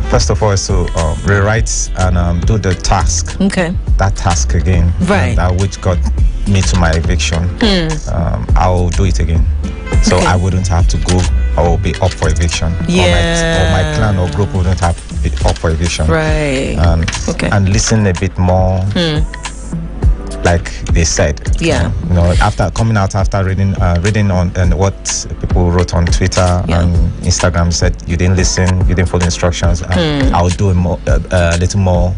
First of all, is to rewrite and do the task. Okay. That task again. Right. That which got me to my eviction. I'll do it again. So I wouldn't have to go or be up for eviction. Yeah. Or my clan or group wouldn't have to be up for eviction. Right. And listen a bit more. Like they said, yeah. After coming out, after reading on and what people wrote on Twitter and Instagram, said you didn't listen, you didn't follow instructions. I'll do a little more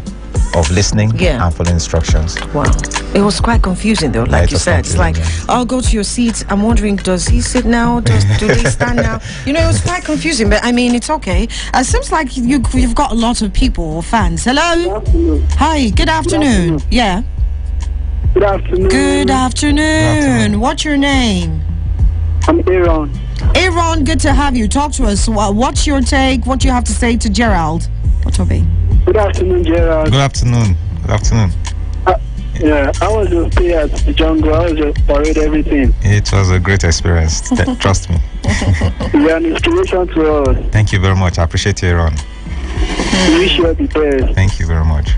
of listening and following instructions. Wow, it was quite confusing though. Like you said, it's like I'll go to your seat. I'm wondering, does he sit now? Do they stand now? It was quite confusing, but I mean, it's okay. It seems like you've got a lot of people or fans. Hello. Hi. Good afternoon. Yeah. Good afternoon. Good afternoon. What's your name? I'm Aaron. Aaron, good to have you. Talk to us. What's your take? What do you have to say to Gerald? Otobe? Good afternoon, Gerald. Good afternoon. Good afternoon. I was just stay at the jungle. I was just parade everything. It was a great experience. Trust me. You're an inspiration to us. Thank you very much. I appreciate you, Aaron. We wish you the best. Thank you very much.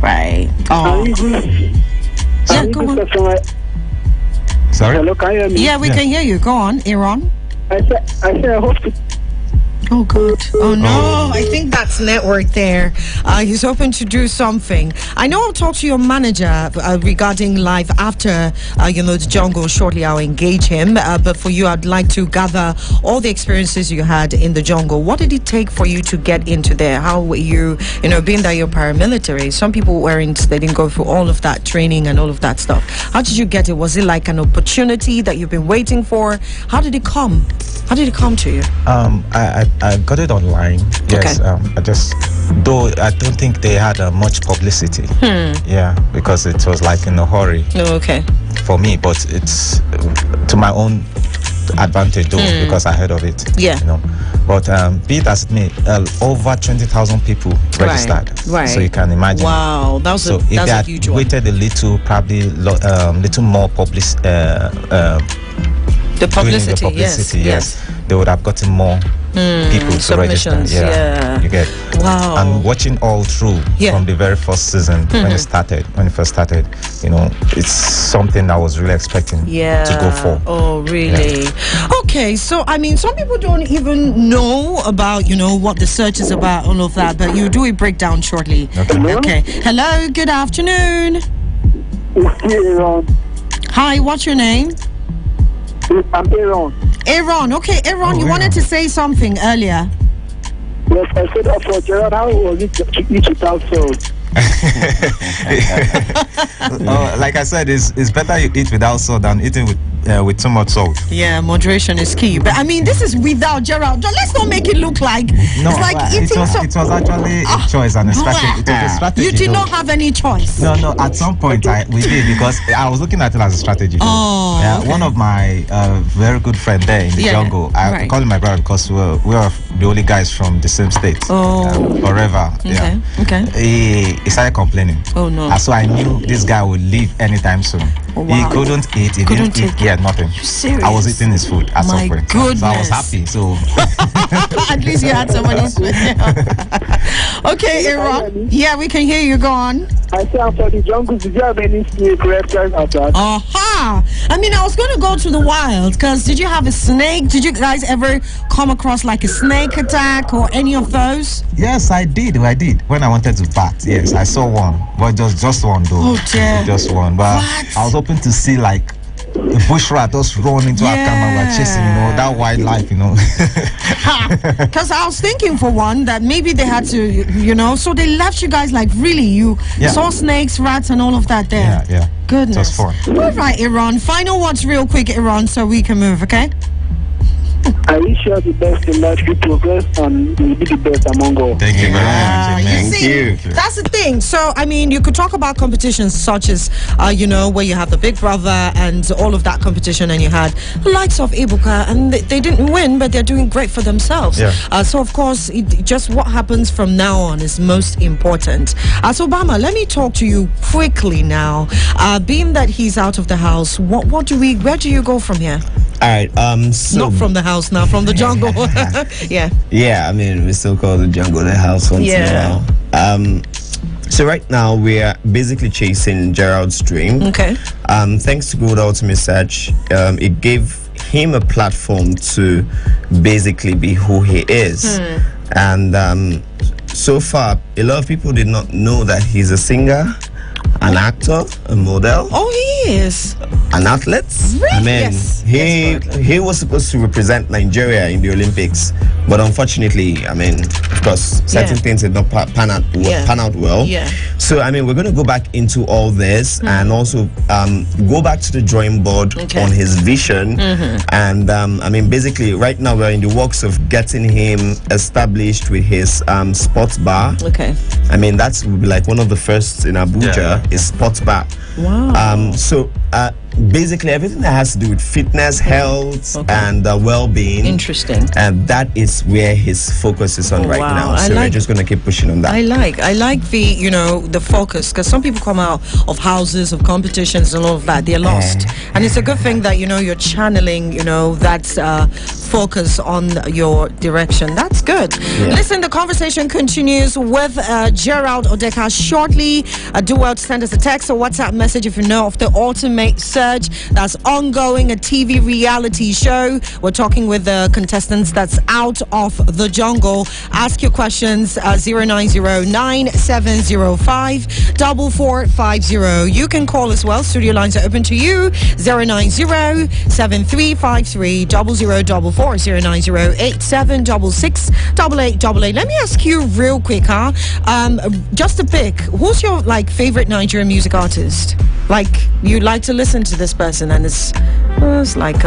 Right. Yeah, go on. Sorry? Hello, can you hear me? Yeah, we can hear you. Go on, Aaron. I said I hope to. Oh, good. Oh, no. I think that's network there. He's hoping to do something. I know I'll talk to your manager regarding life after, the jungle. Shortly, I'll engage him. But for you, I'd like to gather all the experiences you had in the jungle. What did it take for you to get into there? How were you, being that you're paramilitary? Some people they didn't go through all of that training and all of that stuff. How did you get it? Was it like an opportunity that you've been waiting for? How did it come? How did it come to you? I got it online. Yes. Though I don't think they had much publicity. Yeah, because it was like in a hurry. Oh, okay. For me, but it's to my own advantage though, because I heard of it. Yeah. But be it as it may, over 20,000 people registered. Right. So you can imagine. Wow, that was so if they had huge one. waited a little, probably little more publicity. The publicity, yes. They would have gotten more people to register. Yeah, you get. Wow. And watching all through from the very first season when it first started, it's something that I was really expecting to go for. Oh, really? Yeah. Okay, so I mean, some people don't even know about what the search is about, all of that, but you do a breakdown shortly. Okay. Hello. Good afternoon. Hi. What's your name? I'm Aaron. Aaron, okay, Aaron, you wanted to say something earlier. Yes, I said for Gerald, how was it to eat without salt? Like I said, it's better you eat without salt than eating with too much salt. Yeah, moderation is key. But I mean, this is without Gerald. Let's not make it look like no, it's like eating. It was actually a choice and a strategy. It was a strategy. You did not have any choice. No. At some point, we did, because I was looking at it as a strategy. Oh, yeah. Okay. One of my very good friend there in the jungle. I call him my brother because we are the only guys from the same state. Oh, forever. Okay. Yeah. Okay. He started complaining. Oh no. So I knew this guy would leave anytime soon. Oh, wow. He couldn't eat. He didn't eat. He had nothing. You serious? I was eating his food at some point. Goodness. So I was happy. So at least you had somebody's food. Okay, Aaron. Yeah, we can hear you. Go on. I said for the jungle, did you have any snake reptiles at that? Aha! I mean, I was going to go to the wild, because did you have a snake? Did you guys ever come across like a snake attack or any of those? Yes, I did. When I wanted to bat, yes, I saw one. But just one though. Oh dear. Just one. But I was hoping to see like a bush rat just run into our camera. We're chasing, that wildlife, Because I was thinking for one that maybe they had to, so they left you guys like really. You saw snakes, rats, and all of that there. Yeah. Goodness. It was fun. All right, Aaron. Final words, real quick, Aaron, so we can move. Okay. I wish you all the best in life. You progress and you'll be the best among all. Thank you very much. Thank you. That's the thing. So, I mean, you could talk about competitions such as, where you have the Big Brother and all of that competition, and you had the likes of Ibuka, and they didn't win, but they're doing great for themselves. Yeah. So, of course, just what happens from now on is most important. So, Obama, let me talk to you quickly now. Being that he's out of the house, where do you go from here? All right. So Not from the house now, from the jungle. Yeah. Yeah, I mean, we still call the jungle the house once in a while. So right now we are basically chasing Gerald's dream. Okay. Thanks to Good Ultimate Search, it gave him a platform to basically be who he is. And so far, a lot of people did not know that he's a singer, an actor, a model. Oh, he is an athlete. Really? I mean, Yes. he was supposed to represent Nigeria in the Olympics, but unfortunately, I mean, of course, certain things did not pan out well. Yeah. So I mean, we're going to go back into all this and also go back to the drawing board on his vision. And I mean, basically, right now we're in the works of getting him established with his sports bar. Okay. I mean, that's will be like one of the first in Abuja is sports bar. Wow. So basically everything that has to do with fitness, health, and well-being. Interesting. And that is where his focus is on right now. So we're just going to keep pushing on that. I like the the focus, because some people come out of houses of competitions and all of that, they're lost, and it's a good thing that you're channeling that focus on your direction. That's good. Listen, the conversation continues with Gerald Odeka shortly. Do well to send us a text or WhatsApp message if you know of the Ultimate Search that's ongoing, a TV reality show. We're talking with the contestants that's out of the jungle. Ask your questions 090-9705-4450. You can call as well. Studio lines are open to you. 090-7353-0044, 090-8766-8888. Let me ask you real quick, just to pick, who's your favorite Nigerian music artist? You like to listen to this person, and it's like,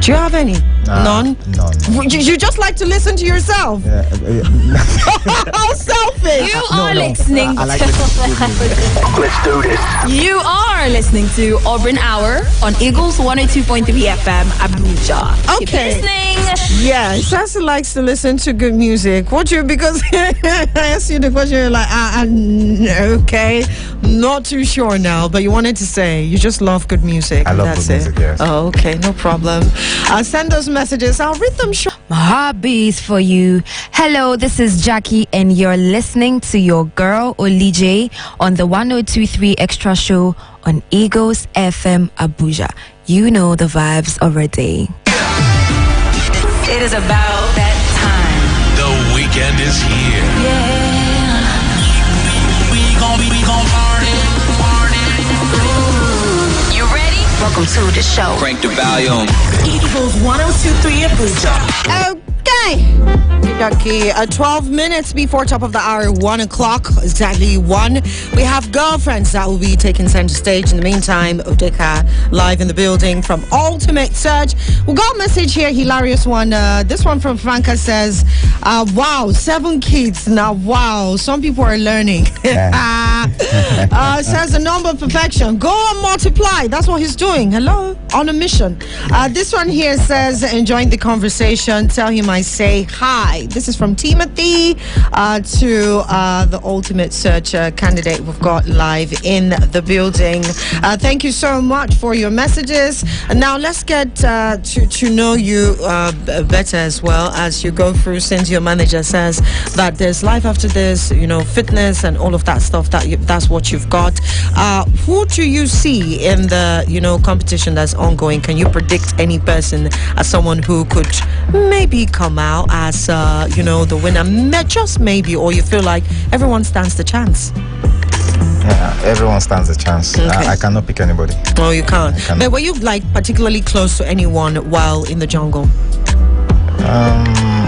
do you have any? None? No. You just like to listen to yourself? How selfish! You are listening I like listening to music. Let's do this. You are listening to Auburn Hour on Eagles 102.3 FM Abuja. Keep Okay. listening. Yeah, Sassy likes to listen to good music. Because I asked you the question, you're like, okay, not too sure now, but you wanted to say you just love good music. I love That's good music, yes. Oh, okay, no problem. Send those messages. I'll read them short. My hobbies for you. Hello, this is Jackie, and you're listening to your girl Olije on the 102.3 Extra Show on Eagles FM Abuja. You know the vibes already. It is about that time. The weekend is here. We gon' party. You ready? Welcome to the show. Crank the volume. Eagles 102.3 Abuja. Okay. Okay, 12 minutes before top of the hour, 1 o'clock, exactly 1. We have girlfriends that will be taking center stage. In the meantime, Odeka live in the building from Ultimate Search. We got a message here, hilarious one. This one from Franca says, wow, 7 kids. Now, wow, some people are learning. Says the number of perfection. Go and multiply. That's what he's doing. Hello? On a mission. This one here says, enjoying the conversation. Tell him I say hi. This is from Timothy to the Ultimate Search candidate we've got live in the building. Thank you so much for your messages. And now let's get to know you better as well as you go through, since your manager says that there's life after this, fitness and all of that stuff, that's what you've got. Who do you see in the, competition that's ongoing? Can you predict any person as someone who could maybe come out as, the winner, just maybe, or you feel like everyone stands the chance? Yeah, everyone stands a chance. Okay. I cannot pick anybody. Oh, you can't. cannot. But were you particularly close to anyone while in the jungle?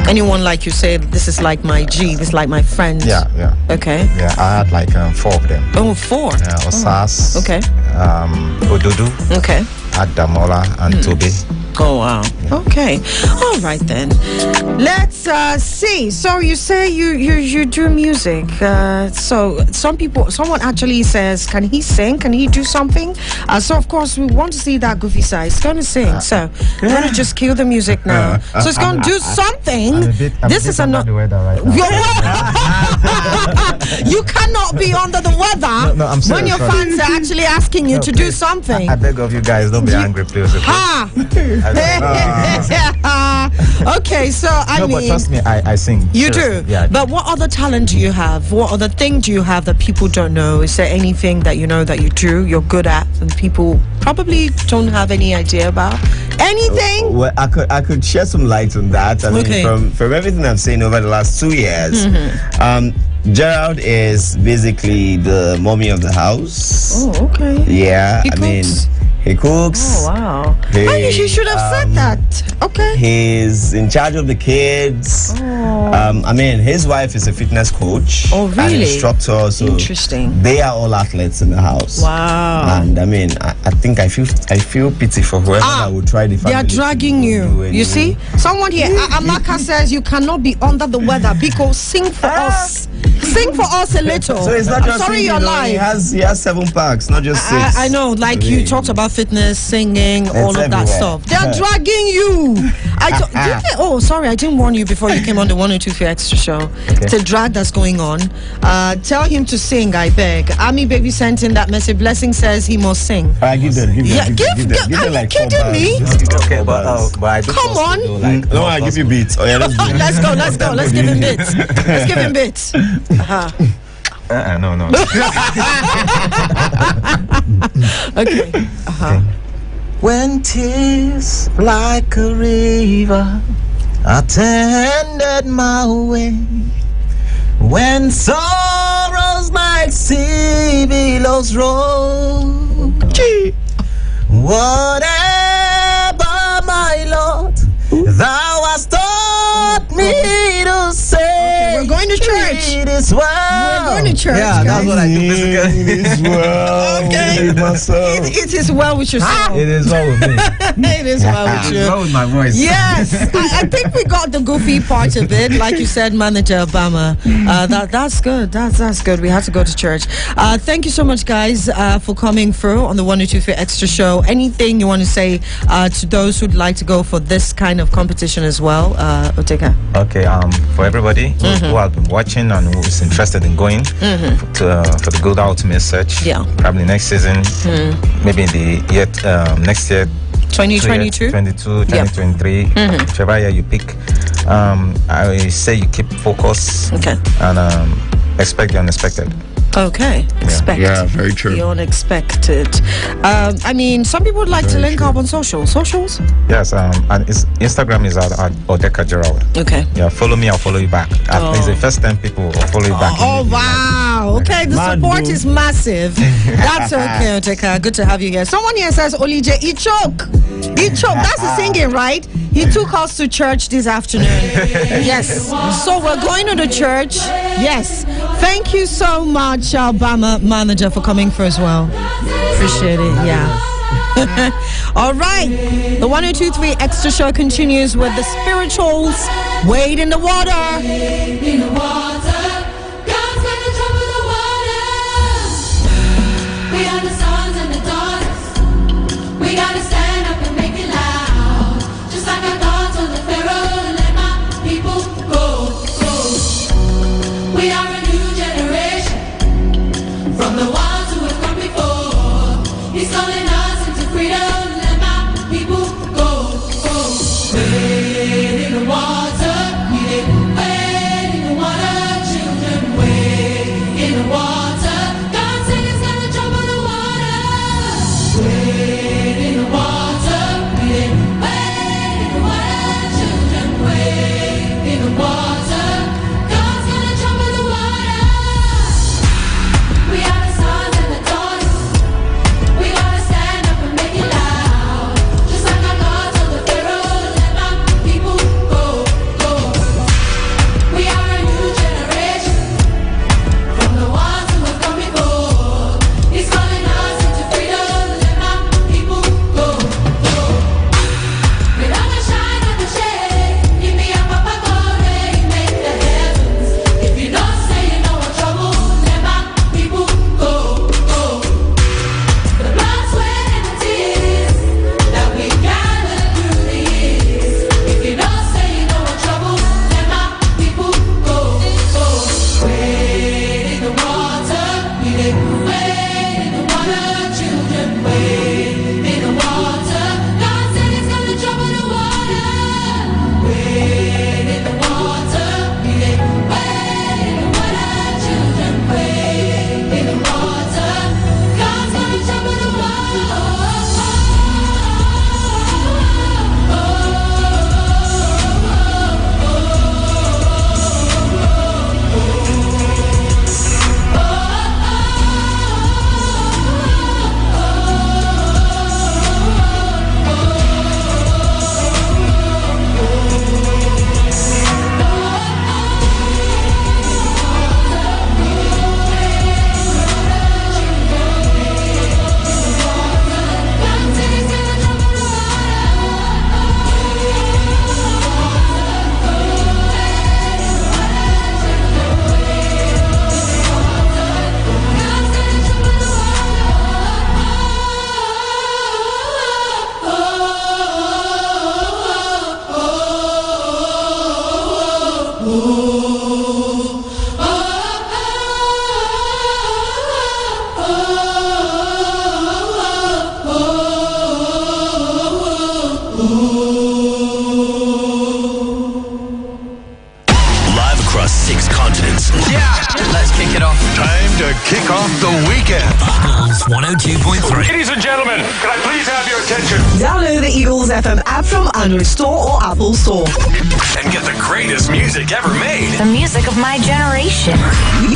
Anyone like you say, this is like my G, this is like my friend? Yeah. Okay. Yeah, I had 4 of them. Oh, 4. Yeah, Osas. Okay. Odudu. Okay. Adamola and Tobe. Oh, wow. Okay. All right, then. Let's see. So you say you do music. So someone actually says, can he sing? Can he do something? So, of course, we want to see that goofy side. He's going to sing. So we're going to just kill the music now. So it's going to do something. I'm This is under the weather right now. You cannot not be under the weather No, I'm when serious, your sorry. fans are actually asking you to do please. something? I beg of you guys, don't be angry, please. Okay? Ha! Okay, so I No, mean, but trust me, I sing. you Seriously. do. Yeah. But what other talent do you have? What other thing do you have that people don't know? Is there anything that you know that you do, you're good at, and people probably don't have any idea about? Anything? Well, I could shed some light on that. I mean, Okay. from everything I've seen over the last 2 years, Gerald is basically the mommy of the house. Oh, okay. Yeah, He I mean, cooks? he cooks. Oh, wow. He, You should have said that. Okay. He's in charge of the kids. I mean, his wife is a fitness coach. Oh, An really? instructor. So Interesting. they are all athletes in the house. Wow. And I mean, I think I feel pity for whoever that would try the They family. are dragging to you. do You see? Someone here, Amaka says you cannot be under the weather because sing for us. Sing for us a little. So it's not I'm just sorry singing, you're though. live. He has 7 packs, not just 6. I know, like you talked about fitness, singing, all of that everywhere. stuff. They are dragging you. Sorry, I didn't warn you before you came on the 102 Extra show. Okay. It's a drag that's going on. Tell him to sing, I beg. Army Baby sent in that message. Blessing says he must sing. All right, give them. Yeah, give are you like 4 kidding me? bars. Okay, but I do Come also on. do, like, No, I give you beats. Oh yeah, let's do it. Let's go. Let's give him bits. Let's give him bits. No. Okay. When tears like a river attended my way, when sorrows like sea billows roll, whatever my Lord, thou hast taught me to say. Okay, we're going to church. It is well. We're going to church, Yeah, that's guys. what I do basically. It is well with myself. It is well with your soul. It is well with me. It is well with It you. is well with my voice. Yes, I think we got the goofy part of it, like you said, Manager Obama. That's good. That's good. We had to go to church. Thank you so much, guys, for coming through on the 102 Extra show. Anything you want to say to those who'd like to go for this kind of competition as well, Oteka? Okay, for everybody who have been watching and who is interested in going for the Good Ultimate Search, Yeah. probably next season, maybe in the year next year, 2022. 2023, whichever year you pick. I say you keep focus Okay. and expect the unexpected. Okay. Expect. Yeah, very true. The unexpected. I mean, some people would like to link up on socials. Yes, and Instagram is at Odeka Gerald. Okay. Yeah, follow me, I'll follow you back. It's the first time people will follow you back. Oh, wow. Okay, the Mad support dude. is massive. That's okay, Oteka. Good to have you here. Someone here says, Olije, he choke. That's the singing, right? He took us to church this afternoon. Yes. So we're going to the church. Yes. Thank you so much, Obama Manager, for coming through as well. Appreciate it. Yeah. All right. The 1023 Extra Show continues with the spirituals. Wade in the water. In the water, God's gonna trouble the waters. We are the sons and the daughters. We gotta stand up and make it loud. Just like our God told the Pharaoh, let my people go. We are a new generation from the ones who have come before. He's calling us into freedom. Let my people go. Wade in the water. Wade in the water, children, wade in the water. God said He's gonna trouble the water. Wade in the water, wade in the water, children, wade in the water. God's gonna trouble the water. continents. Yeah, let's kick it off. Time to kick off the weekend. Eagles 102.3. Ladies and gentlemen, can I please have your attention? Download the Eagles FM app from Android Store or Apple Store. And get the greatest music ever made. The music of my generation.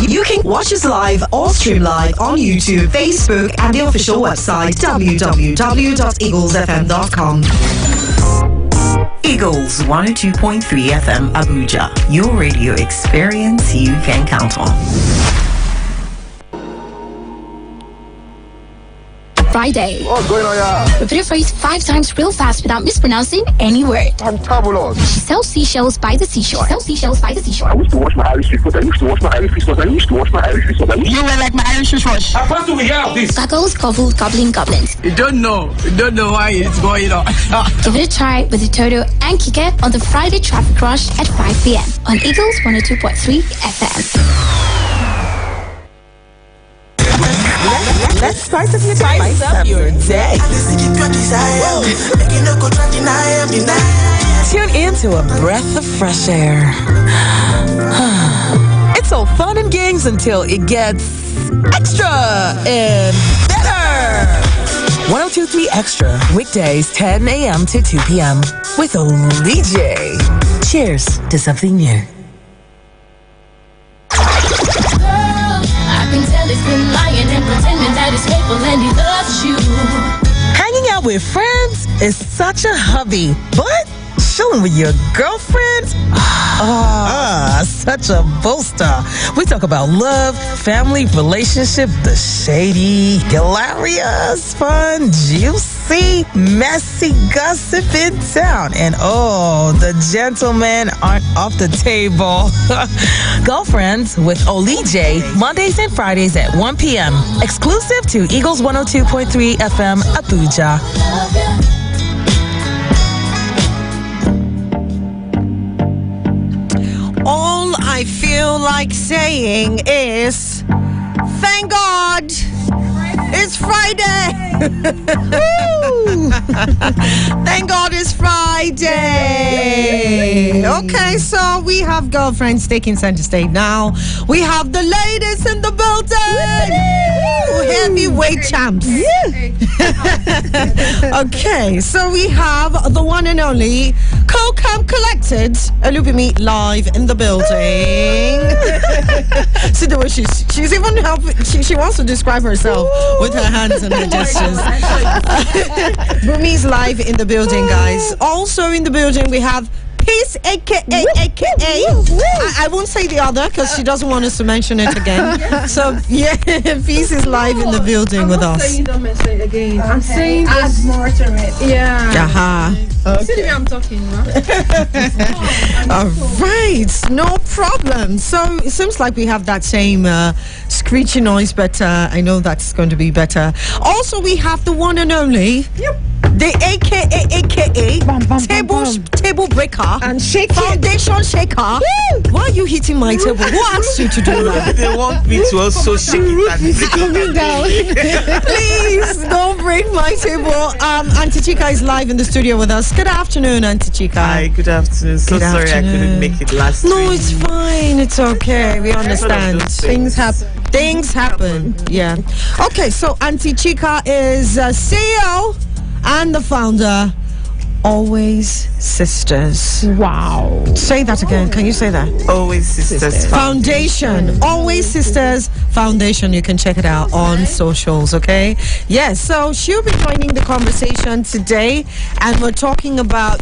You can watch us live or stream live on YouTube, Facebook, and the official website www.eaglesfm.com. Eagles 102.3 FM Abuja, your radio experience you can count on. Friday. What's going on, yeah? Repeat a phrase 5 times real fast without mispronouncing any word. Fantabulous. She sells seashells by the seashore. I used to wash my Irish before. I used to wash my Irish before. You were like my Irish wash. How far do we have this? Goggles, gobble, gobbling, goblins. You don't know why it's going on. Give it a try with the Toto and Kike on the Friday Traffic Rush at 5 p.m. on Eagles 102.3 FM. Let's spice up your day. Tune in to a breath of fresh air. It's all fun and games until it gets extra and better. 102.3 Extra, weekdays 10 a.m. to 2 p.m. with Olije. Cheers to something new. I can tell it's been lying and pretending that it's faithful and he loves you. Hanging out with friends is such a hobby, but chilling with your girlfriend, such a booster. We talk about love, family, relationship, the shady, hilarious, fun, juicy, messy gossip in town. And the gentlemen aren't off the table. Girlfriends with Olije, Mondays and Fridays at 1 p.m. Exclusive to Eagles 102.3 FM Abuja. All I feel like saying is, thank God it's Friday. Woo! Thank God it's Friday. Okay, so we have girlfriends taking center stage now. We have the ladies in the building. Heavyweight champs. Okay, so we have the one and only Co-Cam Collected, Olubimi, live in the building. See the way she's even helping. She wants to describe herself with her hands and her gestures. Bumi's live in the building, guys. Also in the building we have Peace, aka. I won't say the other because she doesn't want us to mention it again. So yeah, Peace is live in the building with us. Saying don't mention it again. I'm saying add more to it. Yeah. Okay. See the way I'm talking, right? All right, no problem. So it seems like we have that same screechy noise, but I know that's going to be better. Also, we have the one and only. Yep. The aka table breaker and foundation shaker. Why are you hitting my table? Who asked you to do that? They want me to also shake it and break it down. Please don't break my table. Auntie Chika is live in the studio with us. Good afternoon, Auntie Chika. Hi, good afternoon. So Good sorry afternoon. I couldn't make it last No, week. it's fine. It's okay. We understand. Things happen. Things happen. Yeah. Okay, so Auntie Chika is CEO and the founder, Always Sisters. Wow. Say that again. Can you say that? Always Sisters Foundation. Always Sisters Foundation. You can check it out on socials, okay? Yes, so she'll be joining the conversation today, and we're talking about,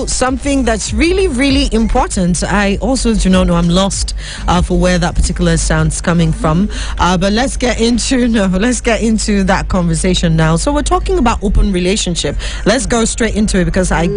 something that's really, really important. I also do not know. I'm lost for where that particular sound's coming from. But let's get into that conversation now. So we're talking about open relationship. Let's go straight into it because I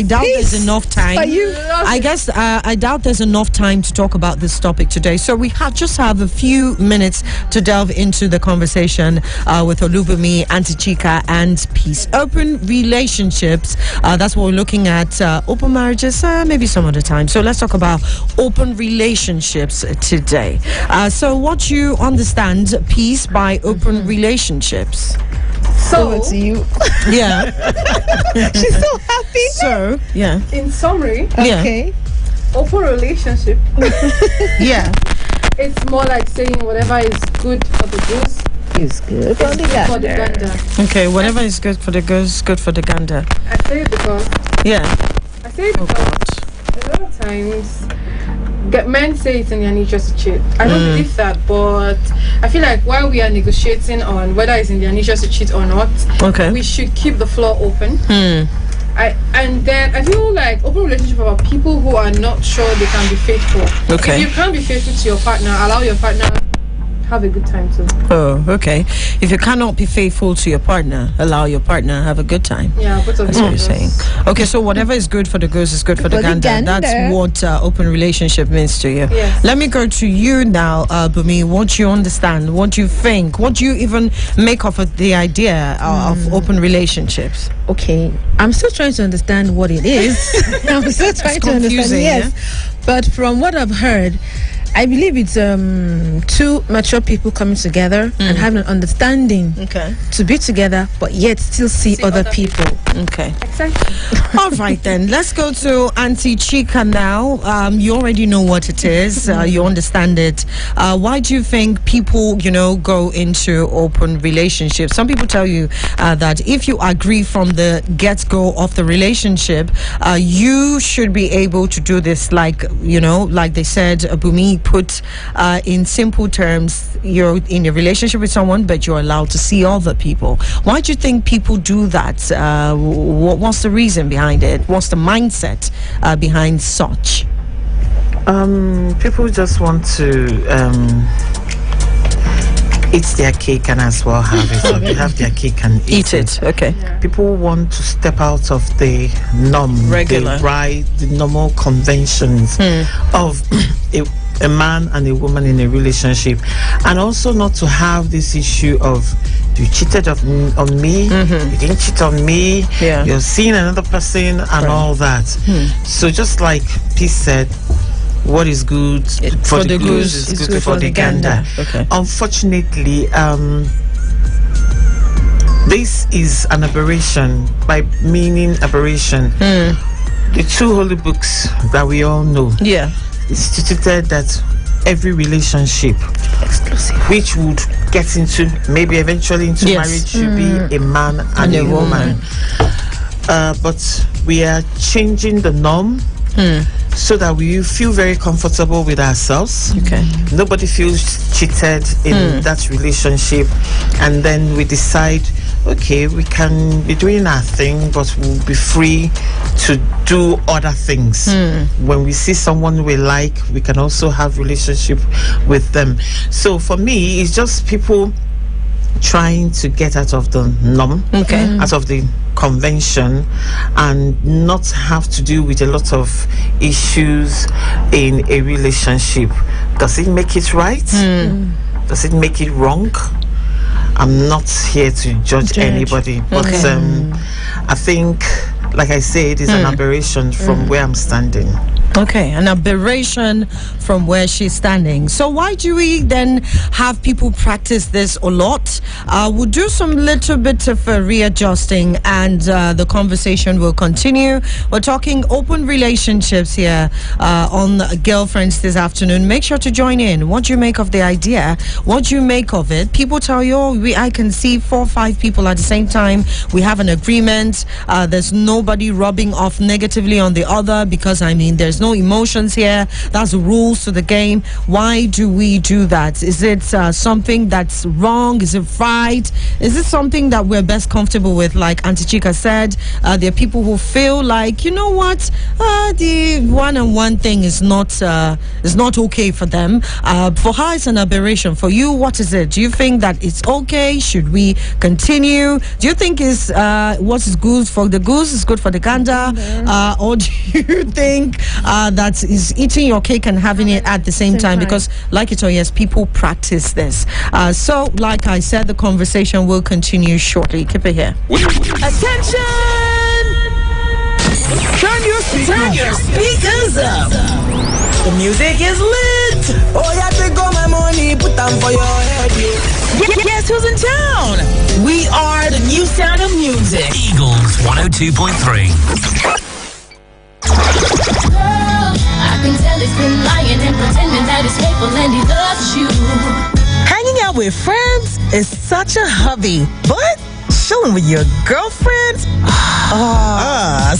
doubt there's enough time. I guess I doubt there's enough time to talk about this topic today. So we just have a few minutes to delve into the conversation with Olubimi, Auntie Chika, and Peace. Open relationships. That's what we're looking at. Open marriages, maybe some other time. So let's talk about open relationships today. So what you understand, Peace, by open relationships? So it's you. Yeah. She's so happy. So, yeah. In summary, Yeah. okay. open relationship. Yeah. It's more like saying whatever is good for the goose is good for the gander. Okay, whatever is good for the goose is good for the gander. I say it because a lot of times men say it's in their nature to cheat. I don't believe that, but I feel like while we are negotiating on whether it's in their nature to cheat or not, we should keep the floor open. And then I feel like open relationship about people who are not sure they can be faithful. If you can't be faithful to your partner, allow your partner have a good time too. Oh, okay. If you cannot be faithful to your partner, allow your partner have a good time. Yeah, both of that's what you're saying. Okay, so whatever is good for the goose is good for the gander. That's what open relationship means to you. Yes. Let me go to you now, Bumi. What you understand, what you think, what you even make of the idea of open relationships? Okay, I'm still trying to understand what it is. I'm still trying to understand. Yes, but from what I've heard, I believe it's two mature people coming together and having an understanding to be together, but yet still see other people. Okay. Exactly. All right, then. Let's go to Auntie Chika now. You already know what it is. You understand it. Why do you think people, go into open relationships? Some people tell you that if you agree from the get-go of the relationship, you should be able to do this like they said, Bumi put in simple terms, you're in a relationship with someone, but you're allowed to see other people. Why do you think people do that? What's the reason behind it? What's the mindset behind such? People just want to eat their cake and as well have it. So they have their cake and eat it. Okay. Yeah. People want to step out of the norm, the normal conventions of a man and a woman in a relationship, and also not to have this issue of you cheated on me, you didn't cheat on me, you're seeing another person and all that. So just like P said, what is good for the goose is good for the gander. Okay. Unfortunately, this is an aberration. By meaning aberration, the two holy books that we all know instituted that every relationship which would get into maybe eventually into marriage should be a man and a woman. But we are changing the norm so that we feel very comfortable with ourselves. Nobody feels cheated in that relationship, and then we decide, okay, we can be doing our thing, but we'll be free to do other things. When we see someone we like, we can also have relationship with them. So for me, it's just people trying to get out of the norm, out of the convention, and not have to do with a lot of issues in a relationship. Does it make it right? Does it make it wrong? I'm not here to judge anybody, but I think, like I said, it's an aberration from where I'm standing. Okay, an aberration from where she's standing. So why do we then have people practice this a lot? We'll do some little bit of readjusting, and the conversation will continue. We're talking open relationships here on Girlfriends this afternoon. Make sure to join in. What do you make of the idea? What do you make of it? People tell you, I can see 4 or 5 people at the same time. We have an agreement. There's nobody rubbing off negatively on the other, because there's no emotions here. That's the rules to the game. Why do we do that? Is it something that's wrong? Is it right? Is it something that we're best comfortable with? Like Auntie Chika said, there are people who feel like, the one-on-one thing is not okay for them. For her, it's an aberration. For you, what is it? Do you think that it's okay? Should we continue? Do you think what is good for the goose is good for the gander? Or do you think that is eating your cake and having it at the same time? Because like it or yes, people practice this. So like I said, the conversation will continue shortly. Keep it here. Attention! Turn your speakers up. The music is lit. Oh, yeah, take all my money, put them for your head. Guess who's in town? We are the new sound of music. Eagles 102.3. I think he loves you. Hanging out with friends is such a hobby, but chilling with your girlfriends,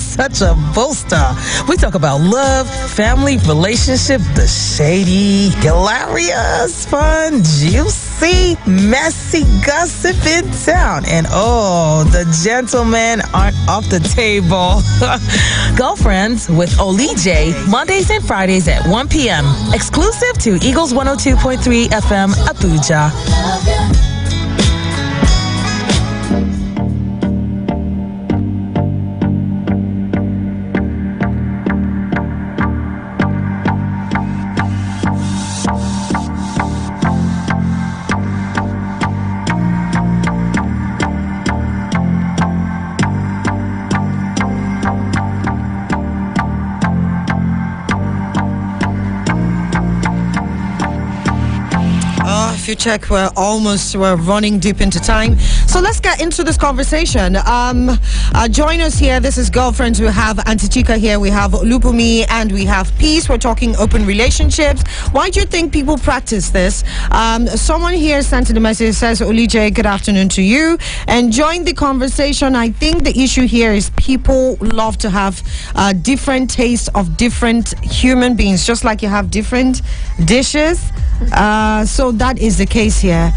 such a bolster. We talk about love, family, relationship, the shady, hilarious, fun, juicy, messy gossip in town. And the gentlemen aren't off the table. Girlfriends with Olije, Mondays and Fridays at 1 p.m. Exclusive to Eagles 102.3 FM Abuja. If you check, we're running deep into time. So let's get into this conversation. Join us here. This is Girlfriends. We have Auntie Chika here. We have Lupumi and we have Peace. We're talking open relationships. Why do you think people practice this? Someone here sent in a message, says, Olije, good afternoon to you. And join the conversation. I think the issue here is people love to have different tastes of different human beings, just like you have different dishes. So that is the case here.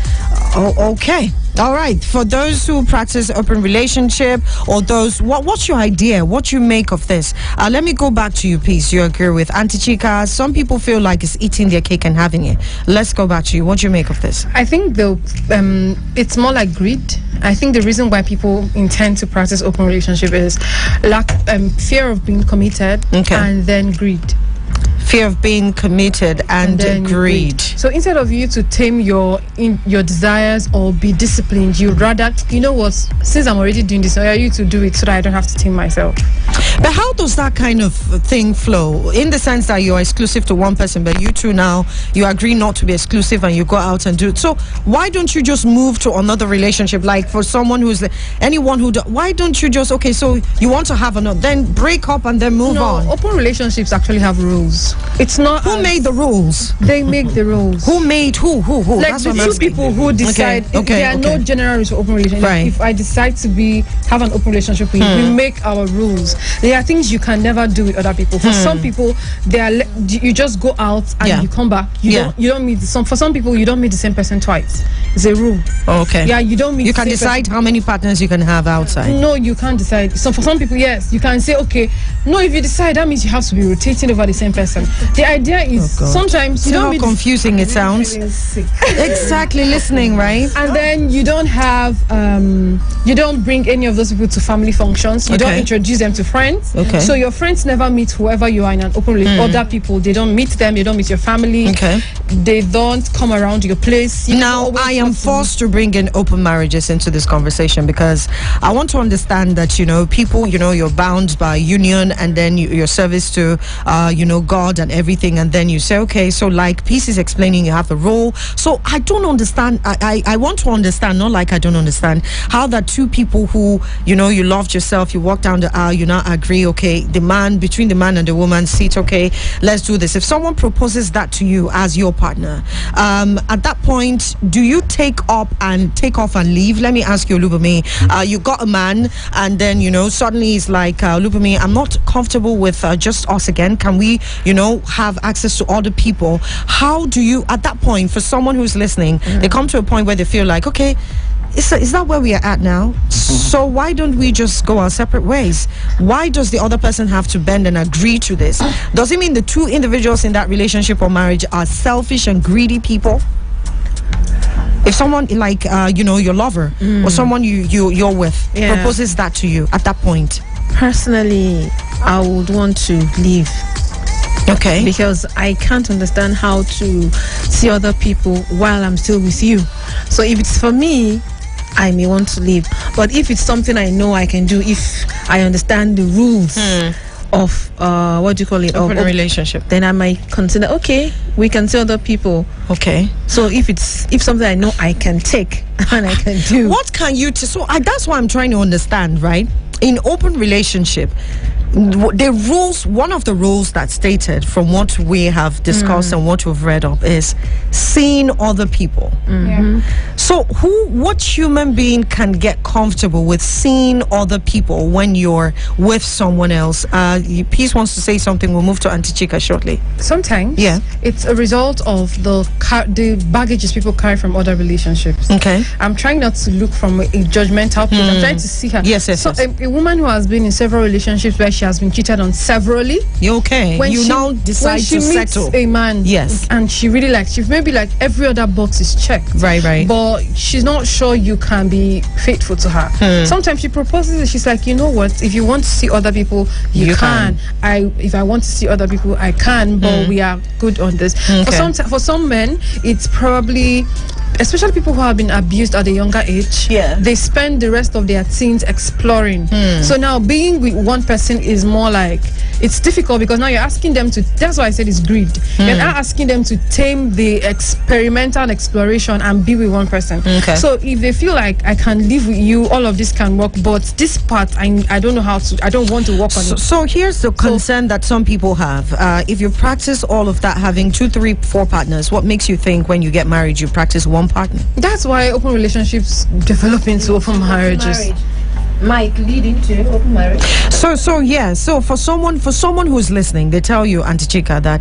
Okay. All right. For those who practice open relationship, or those, what's your idea? What you make of this? Let me go back to you, Peace. You agree with Auntie Chika? Some people feel like it's eating their cake and having it. Let's go back to you. What do you make of this? I think it's more like greed. I think the reason why people intend to practice open relationship is fear of being committed, and then greed. Fear of being committed and greed. So instead of you to tame your desires or be disciplined, you'd rather, you know what, since I'm already doing this, I want you to do it so that I don't have to tame myself. But how does that kind of thing flow? In the sense that you're exclusive to one person, but you two now, you agree not to be exclusive and you go out and do it. So why don't you just move to another relationship? Like for someone who's, anyone who, why don't you just, okay, so you want to have another, then break up and then move on? Open relationships actually have rules. It's not. Who made the rules? They make the rules. Who made who? Like that's the two people who decide. There are no general rules for open relationship. Right. If I decide to have an open relationship with you, we make our rules. There are things you can never do with other people. For some people, you just go out and you come back. You don't meet for some people you don't meet the same person twice. It's a rule. Okay. Yeah, you don't meet. You can decide how many partners you can have outside. No, you can't decide. So for some people, yes, you can say, okay, no. If you decide, that means you have to be rotating over the same person. The idea is sometimes you don't meet. How confusing it sounds. Exactly, listening, right? And then you don't have, you don't bring any of those people to family functions. You don't introduce them to friends. Okay. So your friends never meet whoever you are in an open relationship. Other people, they don't meet them. They don't meet your family. Okay. They don't come around your place. Now, I am forced to bring in open marriages into this conversation because I want to understand that, people, you're bound by union and then your service to, God and everything. And then you say, okay, so like Peace is explaining, you have a role. So I don't understand. I want to understand, not like I don't understand, how that two people who, you loved yourself, you walk down the aisle, you now agree, okay, between the man and the woman, sit, okay, let's do this. If someone proposes that to you as your partner, at that point, do you take off and leave? Let me ask you, Lubami, you got a man and then, suddenly it's like, Lubami, I'm not comfortable with just us again. Can we, have access to other people? How do you, at that point, for someone who's listening, they come to a point where they feel like, okay, is that where we are at now? So why don't we just go our separate ways? Why does the other person have to bend and agree to this? Does it mean the two individuals in that relationship or marriage are selfish and greedy people? If someone like your lover or someone you're with proposes that to you at that point, personally, I would want to leave. Okay. Because I can't understand how to see other people while I'm still with you. So if it's for me, I may want to leave. But if it's something I know I can do, if I understand the rules of what do you call it, open relationship, then I might consider, okay, we can see other people. Okay. So if something I know I can take and I can do, what can you so that's why I'm trying to understand, right? In open relationship, the rules, one of the rules that's stated from what we have discussed and what we've read up is seeing other people. So what human being can get comfortable with seeing other people when you're with someone else? Peace wants to say something. We'll move to Auntie Chika shortly. Sometimes it's a result of the baggages people carry from other relationships. Okay. I'm trying not to look from a judgmental place. I'm trying to see her. Yes. A woman who has been in several relationships where she has been cheated on severally. Okay. When you she, now decide when she to meets settle a man, and she really likes, she maybe like every other box is checked. Right. But she's not sure you can be faithful to her. Sometimes she proposes it. She's like, you know what? If you want to see other people, you can. If I want to see other people, I can. But we are good on this. For some men, it's probably, especially people who have been abused at a younger age, they spend the rest of their teens exploring. So now being with one person is more like, it's difficult because now you're asking them to, that's why I said it's greed. You're now asking them to tame the experimental exploration and be with one person. So if they feel like I can live with you, all of this can work, but this part I don't know how to, I don't want to work on it. So here's the concern that some people have. If you practice all of that, having 2, 3, 4 partners, what makes you think when you get married you practice one partner? That's why open relationships develop into open marriages. Might lead into open marriage. So for someone who's listening, they tell you, Auntie Chika, that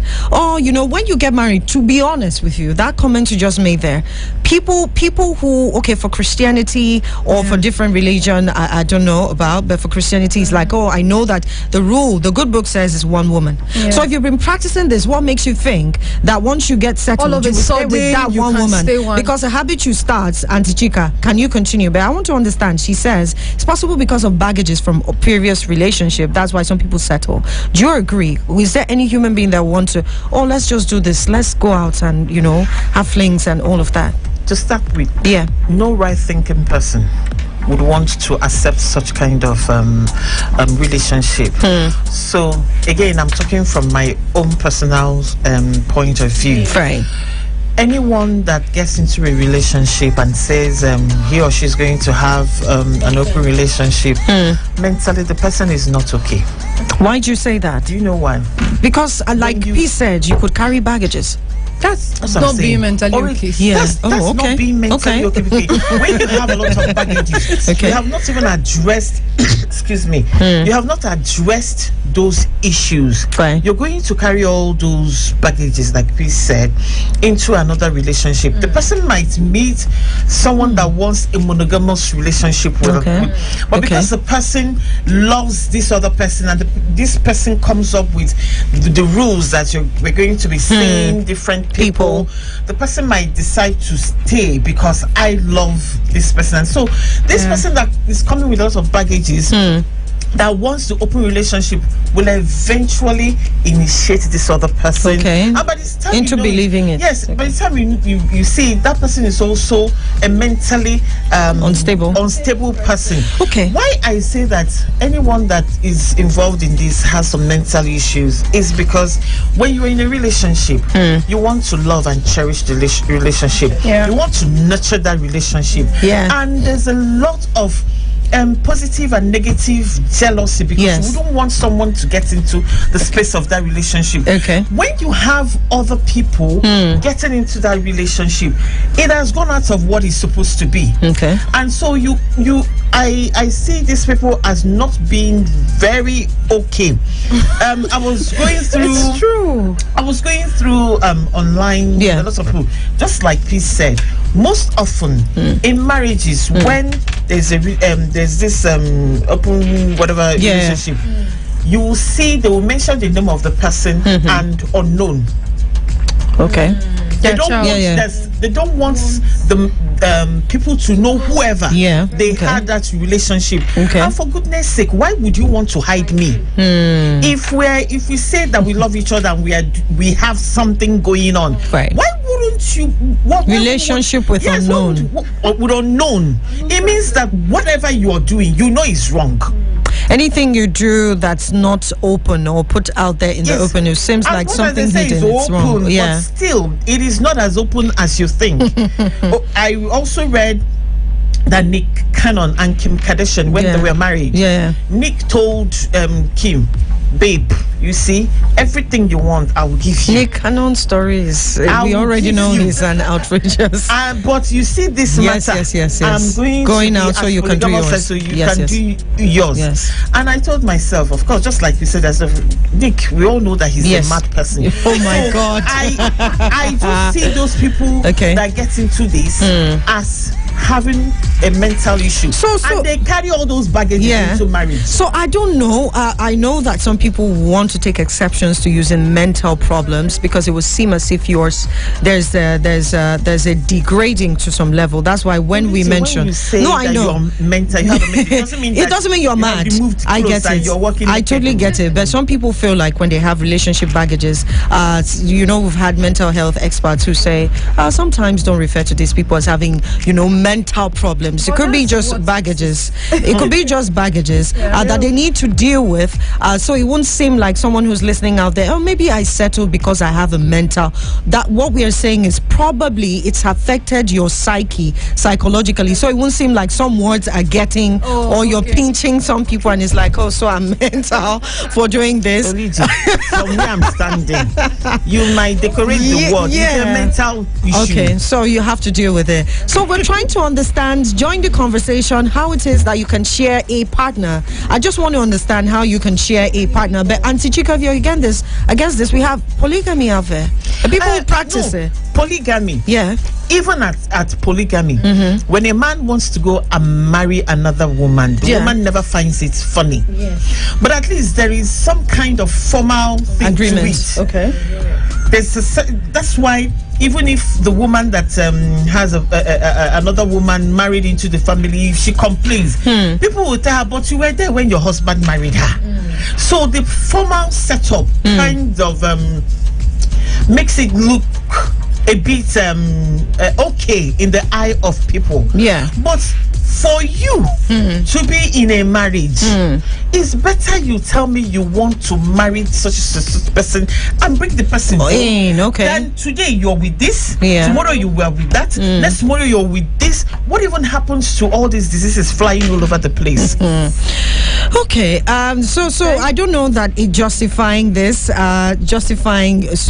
when you get married, to be honest with you, that comment you just made there, people who, okay, for Christianity or for different religion, I don't know about, but for Christianity it's like, I know that the good book says is one woman. So if you've been practicing this, what makes you think that once you get settled, all of you a will stay sudden with that you one can woman? stay one. Because a habit you start, Auntie Chika, can you continue? But I want to understand, she says it's possible because of baggages from a previous relationship. That's why some people settle. Do you agree? Is there any human being that want to, let's just do this, let's go out and have flings and all of that? To start with, no right thinking person would want to accept such kind of relationship. So again, I'm talking from my own personal point of view. Right. Anyone that gets into a relationship and says he or she's going to have an open relationship, mentally the person is not okay. Why do you say that? Do you know why? Because like P said, you could carry baggages. That's not being mentally okay. That's not being mentally okay. When you have a lot of baggages, you have not even addressed excuse me, you have not addressed those issues. You're going to carry all those baggages, like P said, into another relationship. The person might meet someone that wants a monogamous relationship with them, but because the person loves this other person and this person comes up with the rules that we're going to be seeing different people, the person might decide to stay because I love this person. And so this person that is coming with a lot of baggages that wants to open relationship will eventually initiate this other person. And by this time into believing it. Yes, by the time you see that person is also a mentally unstable person. Why I say that anyone that is involved in this has some mental issues is because when you're in a relationship, you want to love and cherish the relationship. You want to nurture that relationship. And there's a lot of positive and negative jealousy because we don't want someone to get into the space of that relationship. When you have other people getting into that relationship, it has gone out of what it's supposed to be. And so I see these people as not being very okay. I was going through it's true. I was going through online, a lot of people, just like Peace said, most often in marriages when there's this open whatever relationship, you will see they will mention the name of the person and unknown. They don't want the people to know whoever they had that relationship. And for goodness sake, why would you want to hide me? If we say that we love each other and we have something going on, why wouldn't you relationship with unknown? With unknown, it means that whatever you are doing, you know is wrong. Anything you do that's not open or put out there in the open, it seems like something hidden. It's wrong. But still, it is not as open as you think. I also read that Nick Cannon and Kim Kardashian when they were married. Nick told Kim, babe, you see, everything you want, I will give you. Nick Cannon stories. We already know he's an outrageous. But you see this matter. Yes. I'm going out so you can do yours. So you can do yours. And I told myself, of course, just like you said, as Nick, we all know that he's a mad person. Oh my God. I do see those people that get into this as having a mental issue. And they carry all those baggage into marriage. So I don't know. I know that some people want to take exceptions to using mental problems because it would seem as if there's a degrading to some level. That's why when we mention, I know you're mental, you have a mental, it doesn't mean you're mad. I get it. I totally get it. But some people feel like when they have relationship baggages, we've had mental health experts who say sometimes don't refer to these people as having mental problems. It could be just baggages. It could be just baggages that they need to deal with. So it won't seem like someone who's listening out there, maybe I settled because I have a mental. That what we are saying is probably it's affected your psyche psychologically. So it won't seem like some words are getting or you're pinching some people and it's like, so I'm mental for doing this. From where I'm standing, you might decorate the word. It's a mental issue. Okay, so you have to deal with it. So we're trying to understand, join the conversation, how it is that you can share a partner. I just want to understand how you can share a partner. But Auntie Chika, if you're against this, we have polygamy out there. People who practice it. Polygamy. Even at polygamy, when a man wants to go and marry another woman, the woman never finds it funny. But at least there is some kind of formal thing agreement. To it. That's why even if the woman that has another woman married into the family, if she complains, people will tell her, but you were there when your husband married her. So the formal setup kind of makes it look a bit okay in the eye of people. But for you to be in a marriage, it's better you tell me you want to marry such a person and bring the person in. Then today you're with this, tomorrow you were with that, next tomorrow you're with this. What even happens to all these diseases flying all over the place? So I don't know that it justifying this,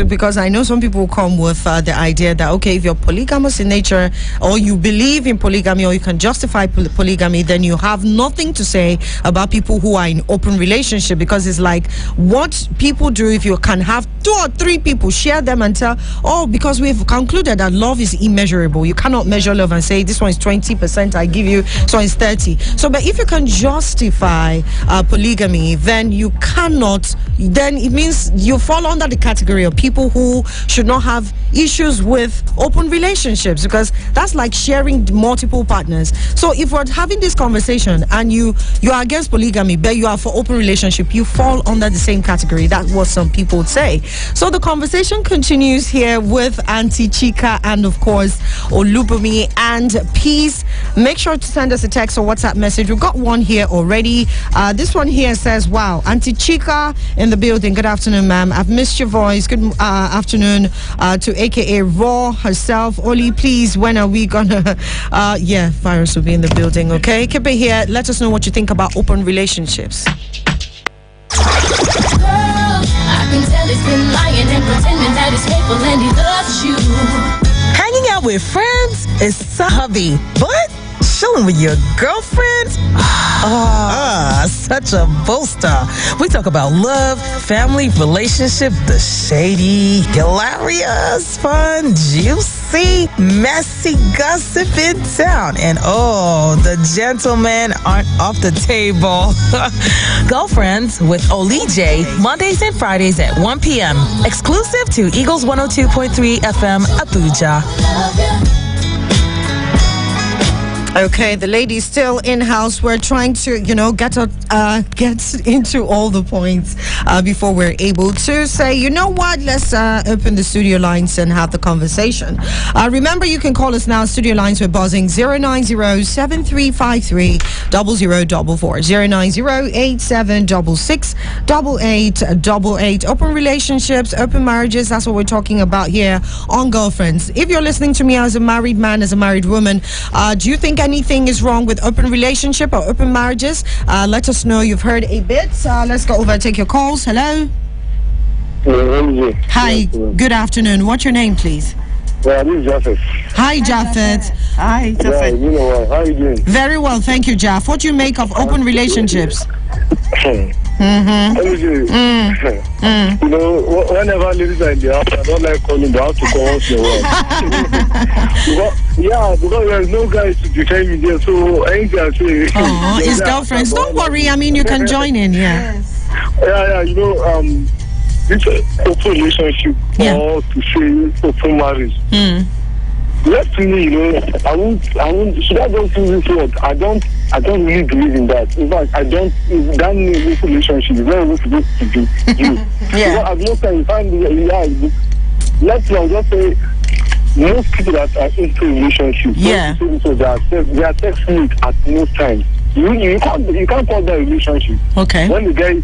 because I know some people come with the idea that if you're polygamous in nature or you believe in polygamy or you can justify polygamy, then you have nothing to say about people who are in open relationship, because it's like what people do if you can have 2 or 3 people, share them and tell, because we've concluded that love is immeasurable. You cannot measure love and say this one is 20%, I give you, so it's 30. So but if you can justify polygamy, then you cannot, then it means you fall under the category of people who should not have issues with open relationships, because that's like sharing multiple partners. So if we're having this conversation and you are against polygamy but you are for open relationship, you fall under the same category. That's what some people would say. So the conversation continues here with Auntie Chika and of course Olubumi and Peace. Make sure to send us a text or WhatsApp message. We've got one here already. This one here says, wow, Auntie Chika in the building. Good afternoon, ma'am. I've missed your voice. Good afternoon to AKA Raw herself. Oli, please, when are we gonna Virus will be in the building. Okay, keep it here. Let us know what you think about open relationships. I can tell it's been lying and pretending that it's faithful and he loves you. Hanging out with friends is so hobby, but chilling with your girlfriend? Such a boaster. We talk about love, family, relationship, the shady, hilarious, fun, juicy, messy gossip in town. And the gentlemen aren't off the table. Girlfriends with Olije, Mondays and Fridays at 1 p.m. Exclusive to Eagles 102.3 FM Abuja. Okay, the lady's still in-house. We're trying to, get into all the points before we're able to say, you know what, let's open the studio lines and have the conversation. Remember, you can call us now. Studio lines, we're buzzing 090-7353-0044, 090-8766-8888. Open relationships, open marriages, that's what we're talking about here on Girlfriends. If you're listening to me as a married man, as a married woman, do you think anything is wrong with open relationship or open marriages, let us know. You've heard a bit. Let's go over and take your calls. Hello. Hi. Good afternoon. What's your name, please? This is Japheth. Hi, Japheth. Hi, Japheth. You know what? How are you doing? Very well, thank you, Jaff. What do you make of open relationships? You know, whenever ladies are in the house, I don't like calling the house to call once in a while. because there's no guys to defend me there, so anything I say. Oh, his girlfriends. Don't worry. I mean, you can join in. Yeah. You know, this open relationship or to say open marriage. Left to me, you know, I won't. Should I don't use this word? I don't really believe in that. In fact, I don't. That means relationship is not supposed to be you. Yeah. I've looked at let's just say most people that are into relationships. Yeah. They are sex meat at most times. You can't call that a relationship. Okay. When the guy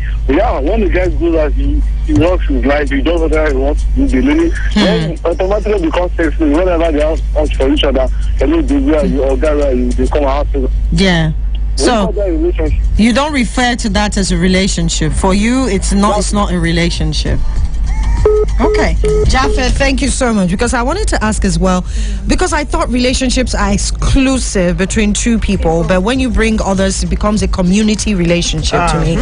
goes out, he works his life, he does whatever he wants to do, then automatically becomes sexy. Whenever they ask for each other, hello, baby, or guy, they come out. Yeah. So you don't refer to that as a relationship. For you, it's not a relationship. Okay, Japheth, thank you so much, because I wanted to ask as well, because I thought relationships are exclusive between two people, but when you bring others, it becomes a community relationship to me.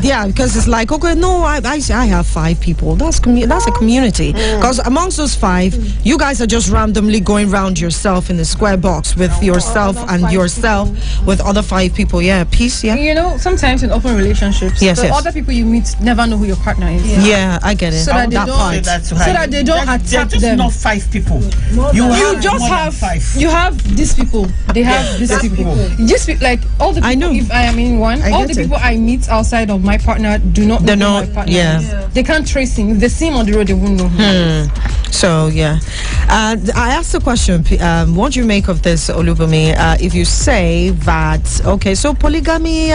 Yeah, because it's like, okay, no, I have 5 people. That's a community, because amongst those 5, you guys are just randomly going round yourself in the square box with yourself and yourself with other 5 people. Yeah, peace. Yeah. You know, sometimes in open relationships, other people you meet never know who your partner is. Yeah, I get it. So that they don't attack them. Not 5 people. You just have 5. You have these people. They have these people. Just like all the people. I know. If I am in one, all the people I meet outside of my partner do not know who my partner is. They can't trace him. If they see him on the road, they won't know him. So yeah, I asked the question. What do you make of this, Olubumi? If you say that, okay, so polygamy,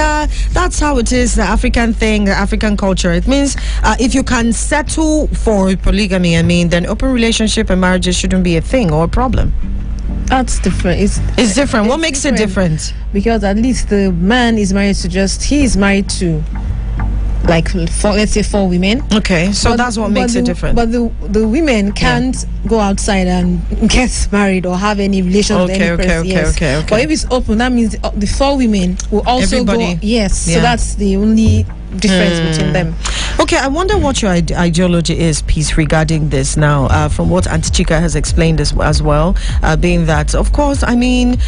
that's how it is, the African thing, the African culture. It means if you can settle for polygamy, I mean, then open relationship and marriages shouldn't be a thing or a problem. That's different. It's different. What makes it different? Because at least the man is married to he is married to, like, let's say 4 women. Okay, so that's what makes it different. But the women can't go outside and get married or have any relation with any person. Okay. But if it's open, that means the 4 women will also go. Yes, so that's the only difference between them. Okay, I wonder what your ideology is, Peace, regarding this now, from what Auntie Chika has explained as well, being that, of course, I mean,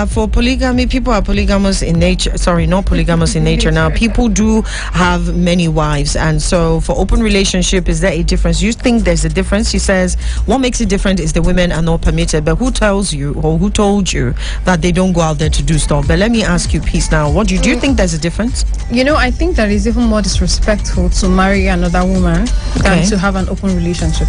for polygamy, people are polygamous in nature. Sorry, not polygamous in nature now. People do have many wives, and so for open relationship, is there a difference? You think there's a difference? She says, what makes it different is the women are not permitted, but who tells you, or who told you that they don't go out there to do stuff? But let me ask you, Peace, now, what do you think there's a difference? You know, I think that is even more disrespectful to marry another woman than to have an open relationship.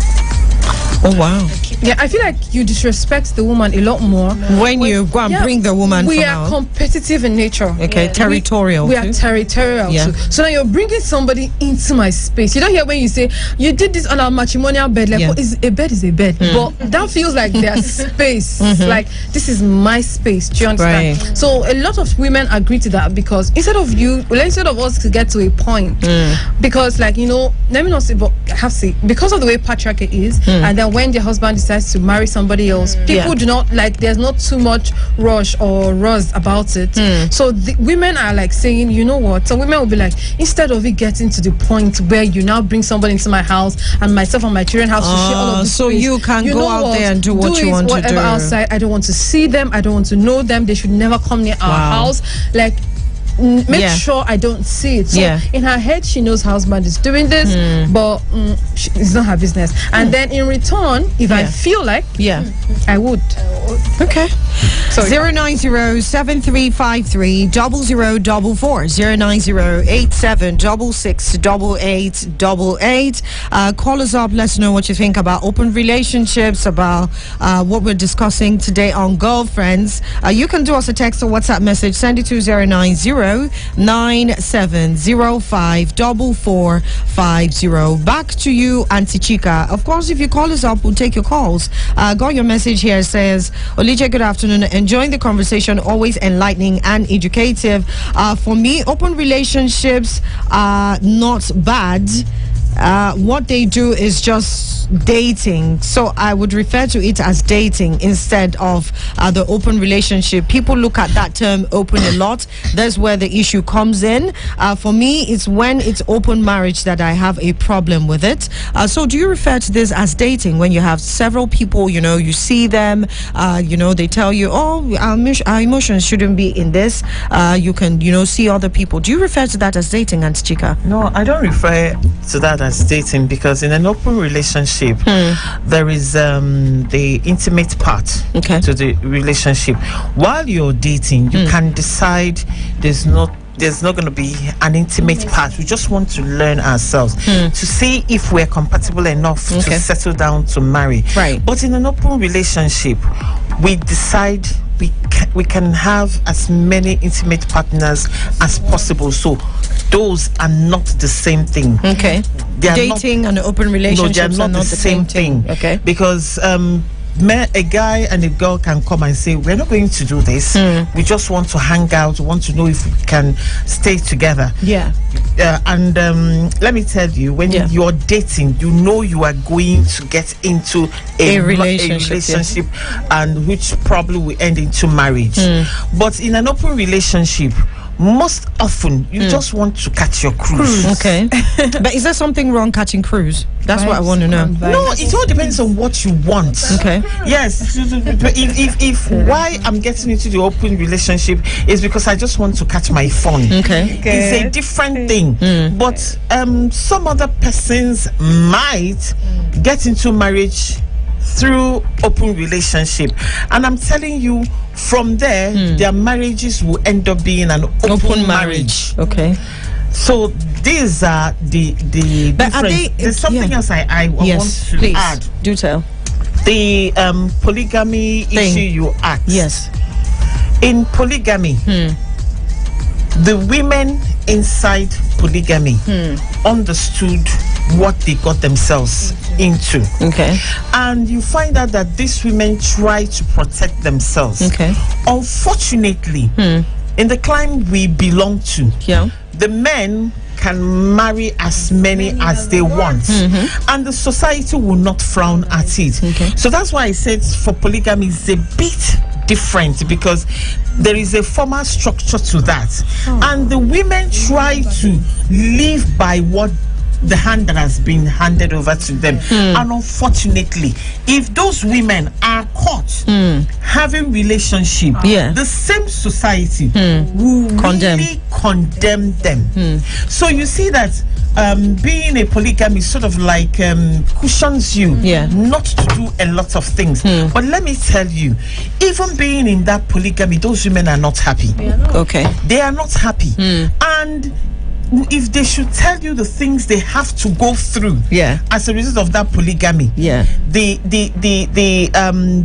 Oh wow. Yeah, I feel like you disrespect the woman a lot more when you go and bring the woman. We are competitive in nature. Okay, territorial. We are territorial too. So now you're bringing somebody into my space. You don't hear when you say you did this on our matrimonial bed. Like, a bed is a bed, but that feels like their space. Like, this is my space. Do you understand? Right. So a lot of women agree to that, because instead of us to get to a point, because, like, you know, let me not say, but I have to say, because of the way patriarchy is, and then when the husband decides to marry somebody else, people do not, like, there's not too much rush or rust about it. So the women are like saying, you know what? So women will be like, instead of it getting to the point where you now bring somebody into my house and myself and my children have to share all of this so space, you can go out there and do what you want to do. Outside, I don't want to see them. I don't want to know them. They should never come near our house. Like, make sure I don't see it. So in her head, she knows her husband is doing this, but it's not her business. And then in return, if I feel like, I would. Okay. 090-7353-0044 090-8766-8888. Call us up. Let's know what you think about open relationships, about what we're discussing today on Girlfriends. You can do us a text or WhatsApp message. Send it to 090 09097054450. Back to you, Auntie Chika. Of course, if you call us up, we'll take your calls. Got your message here. Says, Olija, good afternoon. Enjoying the conversation, always enlightening and educative. For me, open relationships are not bad. What they do is just dating, so I would refer to it as dating instead of the open relationship. People look at that term open a lot. That's where the issue comes in. For me, it's when it's open marriage that I have a problem with it. So do you refer to this as dating when you have several people, you see them, they tell you, oh, our emotions shouldn't be in this, you can see other people. Do you refer to that as dating, Auntie Chika? No, I don't refer to that as dating, because in an open relationship there is the intimate part to the relationship. While you're dating, you can decide there's not going to be an intimate part. We just want to learn ourselves to see if we're compatible enough to settle down to marry. Right. But in an open relationship, we decide we can have as many intimate partners as possible. So those are not the same thing. Okay. Dating and open relationships are not the same thing. Okay. Because a guy and a girl can come and say, we're not going to do this. We just want to hang out. We want to know if we can stay together. Yeah. And let me tell you, when you're dating, you are going to get into a relationship and which probably will end into marriage. But in an open relationship, most often you just want to catch your cruise. Okay. But is there something wrong catching cruise? That's what I want to know. No, it all depends on what you want. Okay. Yes. If why I'm getting into the open relationship is because I just want to catch my fun. Okay. It's a different thing. But some other persons might get into marriage through open relationship, and I'm telling you, from there their marriages will end up being an open marriage. Okay. So these are the but difference. There's something else I want to add. Do tell. The polygamy issue you asked. Yes. In polygamy, the women inside polygamy understood what they got themselves into. Okay. And you find out that these women try to protect themselves. Okay. Unfortunately, in the clan we belong to, the men can marry as many as they want, and the society will not frown at it. So that's why I said for polygamy it's a bit different, because there is a formal structure to that, and the women try to live by what the hand that has been handed over to them. And unfortunately, if those women are caught having relationship, the same society will really condemn them. So you see that being a polygamy sort of like cushions you not to do a lot of things. But let me tell you, even being in that polygamy, those women are not happy. Okay. They are not happy. And if they should tell you the things they have to go through as a result of that polygamy, the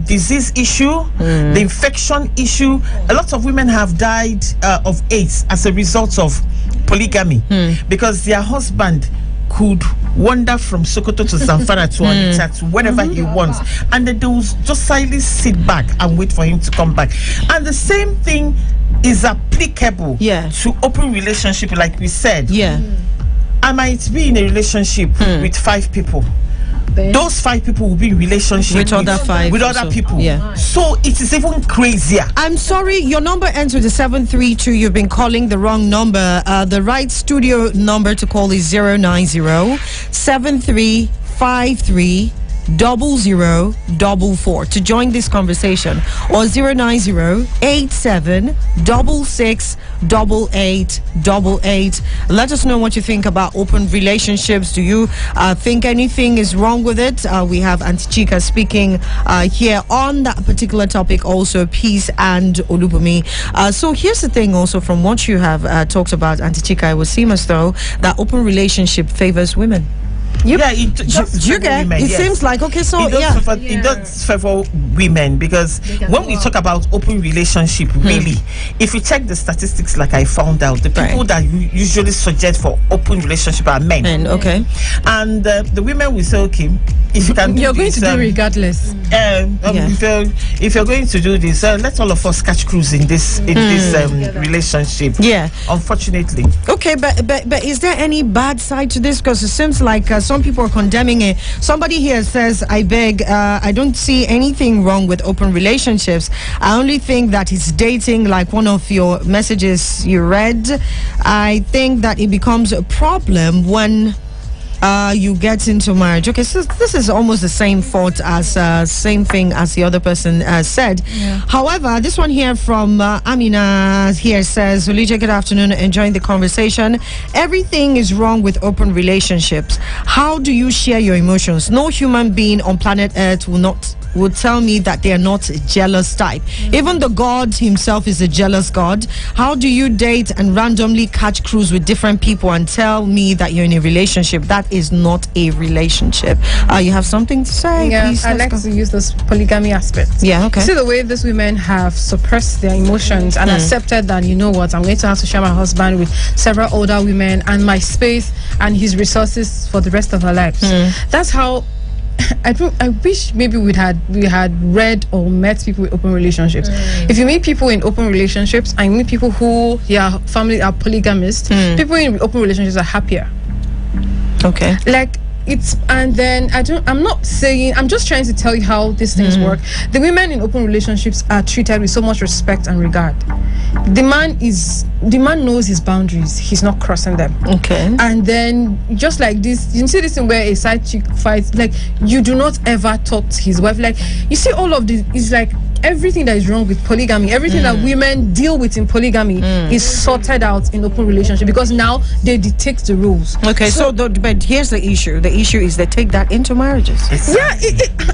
disease issue, the infection issue, a lot of women have died of AIDS as a result of polygamy, because their husband could wander from Sokoto to Zamfara to Onitsha to wherever he wants, and then they will just silently sit back and wait for him to come back. And the same thing is applicable to open relationship, like we said. I might be in a relationship with 5 people. Those 5 people will be in relationship with other 5 with other people. So it is even crazier. I'm sorry, your number ends with a 732. You've been calling the wrong number. The right studio number to call is 090-7353 0044 to join this conversation, or 090-87668888. Let us know what you think about open relationships. Do you think anything is wrong with it? We have Auntie Chika speaking here on that particular topic, also Peace and Olubumi. So here's the thing, also from what you have talked about, Auntie Chika, it would seem as though that open relationship favors women. Yeah, it does you favor get women, it yes. seems like okay, so It does favor women because when we talk about open relationship, really, if you check the statistics, like I found out, the people that usually suggest for open relationship are men. Okay, and the women will say, okay, if you can, You're do going this, to do regardless. if you're going to do this, let all of us catch cruise in this relationship. Yeah, unfortunately. Okay, but is there any bad side to this? Because it seems like some people are condemning it. Somebody here says, I beg, I don't see anything wrong with open relationships. I only think that it's dating, like one of your messages you read. I think that it becomes a problem when you get into marriage. Okay, so this is almost the same thought as same thing as the other person said. However, this one here from Amina here says, Olija, good afternoon, enjoying the conversation. Everything is wrong with open relationships. How do you share your emotions? No human being on planet Earth would tell me that they are not a jealous type. Even the God himself is a jealous God. How do you date and randomly catch cruise with different people and tell me that you're in a relationship? That is not a relationship. You have something to say? Yeah, Please, I like to use this polygamy aspect. Yeah, okay. You see the way these women have suppressed their emotions and accepted that, you know what, I'm going to have to share my husband with several older women and my space and his resources for the rest of our lives. That's how I wish maybe we had read or met people with open relationships. If you meet people in open relationships and you meet people who family are polygamist, people in open relationships are happier. Okay. Like it's, and then I'm not saying, I'm just trying to tell you how these things work. The women in open relationships are treated with so much respect and regard. The man knows his boundaries, he's not crossing them. Okay. And then just like this, you see this thing where a side chick fights, like you do not ever talk to his wife. Like you see all of this is like everything that is wrong with polygamy, everything that women deal with in polygamy is sorted out in open relationship because now they dictate the rules. Okay, but here's the issue. The issue is they take that into marriages. Yeah,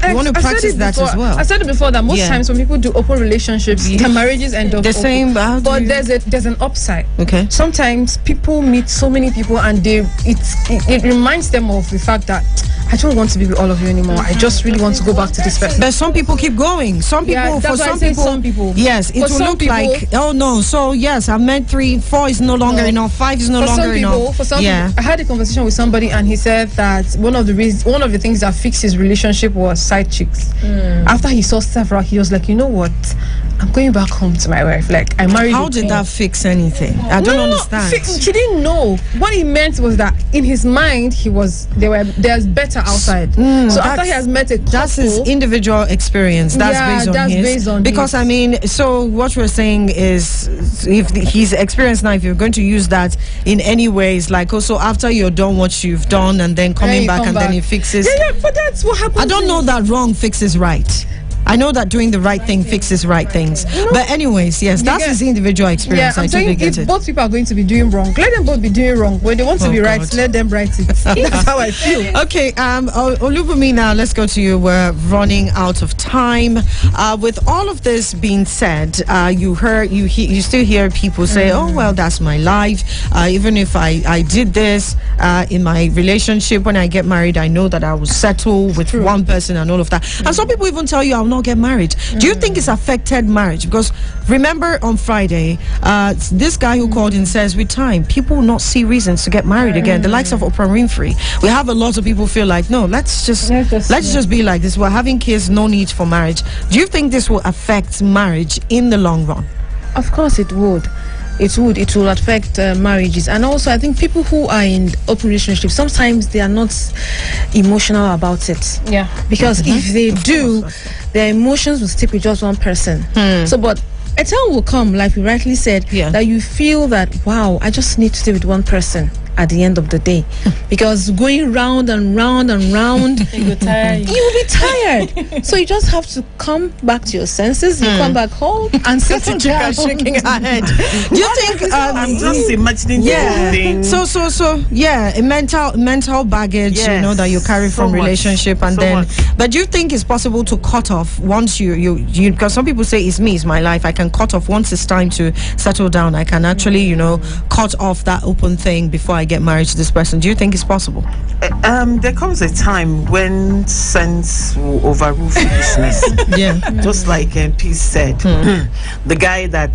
you want to practice that as well. I said it before that most times when people do open relationships, their marriages end up the same. But there's an upside. Okay. Sometimes people meet so many people and it reminds them of the fact that I don't want to be with all of you anymore. I just really want to go back to this person. But some people keep going. Some people, for some people, yes, it will look like, oh no. So yes, I've met 3, 4 is no longer enough. 5 is no longer enough. For some people, I had a conversation with somebody and he said that one of the things that fixed his relationship was side chicks. After he saw several, he was like, you know what? I'm going back home to my wife. Like I married. How did that fix anything? I don't understand. She didn't know. What he meant was that in his mind, there's better outside. So after he has met a couple, that's his individual experience. That's based on because I mean, so what we're saying is, if his experience now, if you're going to use that in any ways, like also after you're done what you've done and then coming back and then it fixes. Yeah, but that's what happens. I don't know that wrong fixes right. I know that doing the right thing fixes right things. But anyways, yes, that's his individual experience. Yeah, I'm saying if both people are going to be doing wrong, let them both be doing wrong. When they want to be right, let them write it. That's how I feel. Okay, Olubumi, now let's go to you. We're running out of time. With all of this being said, you still hear people say, oh, well, that's my life. Even if I did this in my relationship, when I get married, I know that I will settle with one person and all of that. And some people even tell you, I will not get married. Do you think it's affected marriage? Because remember on Friday, this guy who called in says with time, people will not see reasons to get married again. The likes of Oprah Winfrey. We have a lot of people feel like, no, let's just be like this. We're having kids, no need for marriage. Do you think this will affect marriage in the long run? Of course it would. It will affect marriages. And also I think people who are in open relationships, sometimes they are not emotional about it. Yeah. Because if they do, their emotions will stick with just one person. So but a time will come, like we rightly said, that you feel that, wow, I just need to stay with one person at the end of the day. Because going round and round and round, you will be tired. So you just have to come back to your senses. You come back home and settle down. Shaking her head. Do you think I'm just imagining the whole thing. So a mental baggage, you know, that you carry from relationship and then but do you think it's possible to cut off once you because some people say it's my life, I can cut off once it's time to settle down. I can actually, cut off that open thing before I get married to this person? Do you think it's possible? There comes a time when sense will overrule foolishness. Yeah. Just like Peace said, the guy that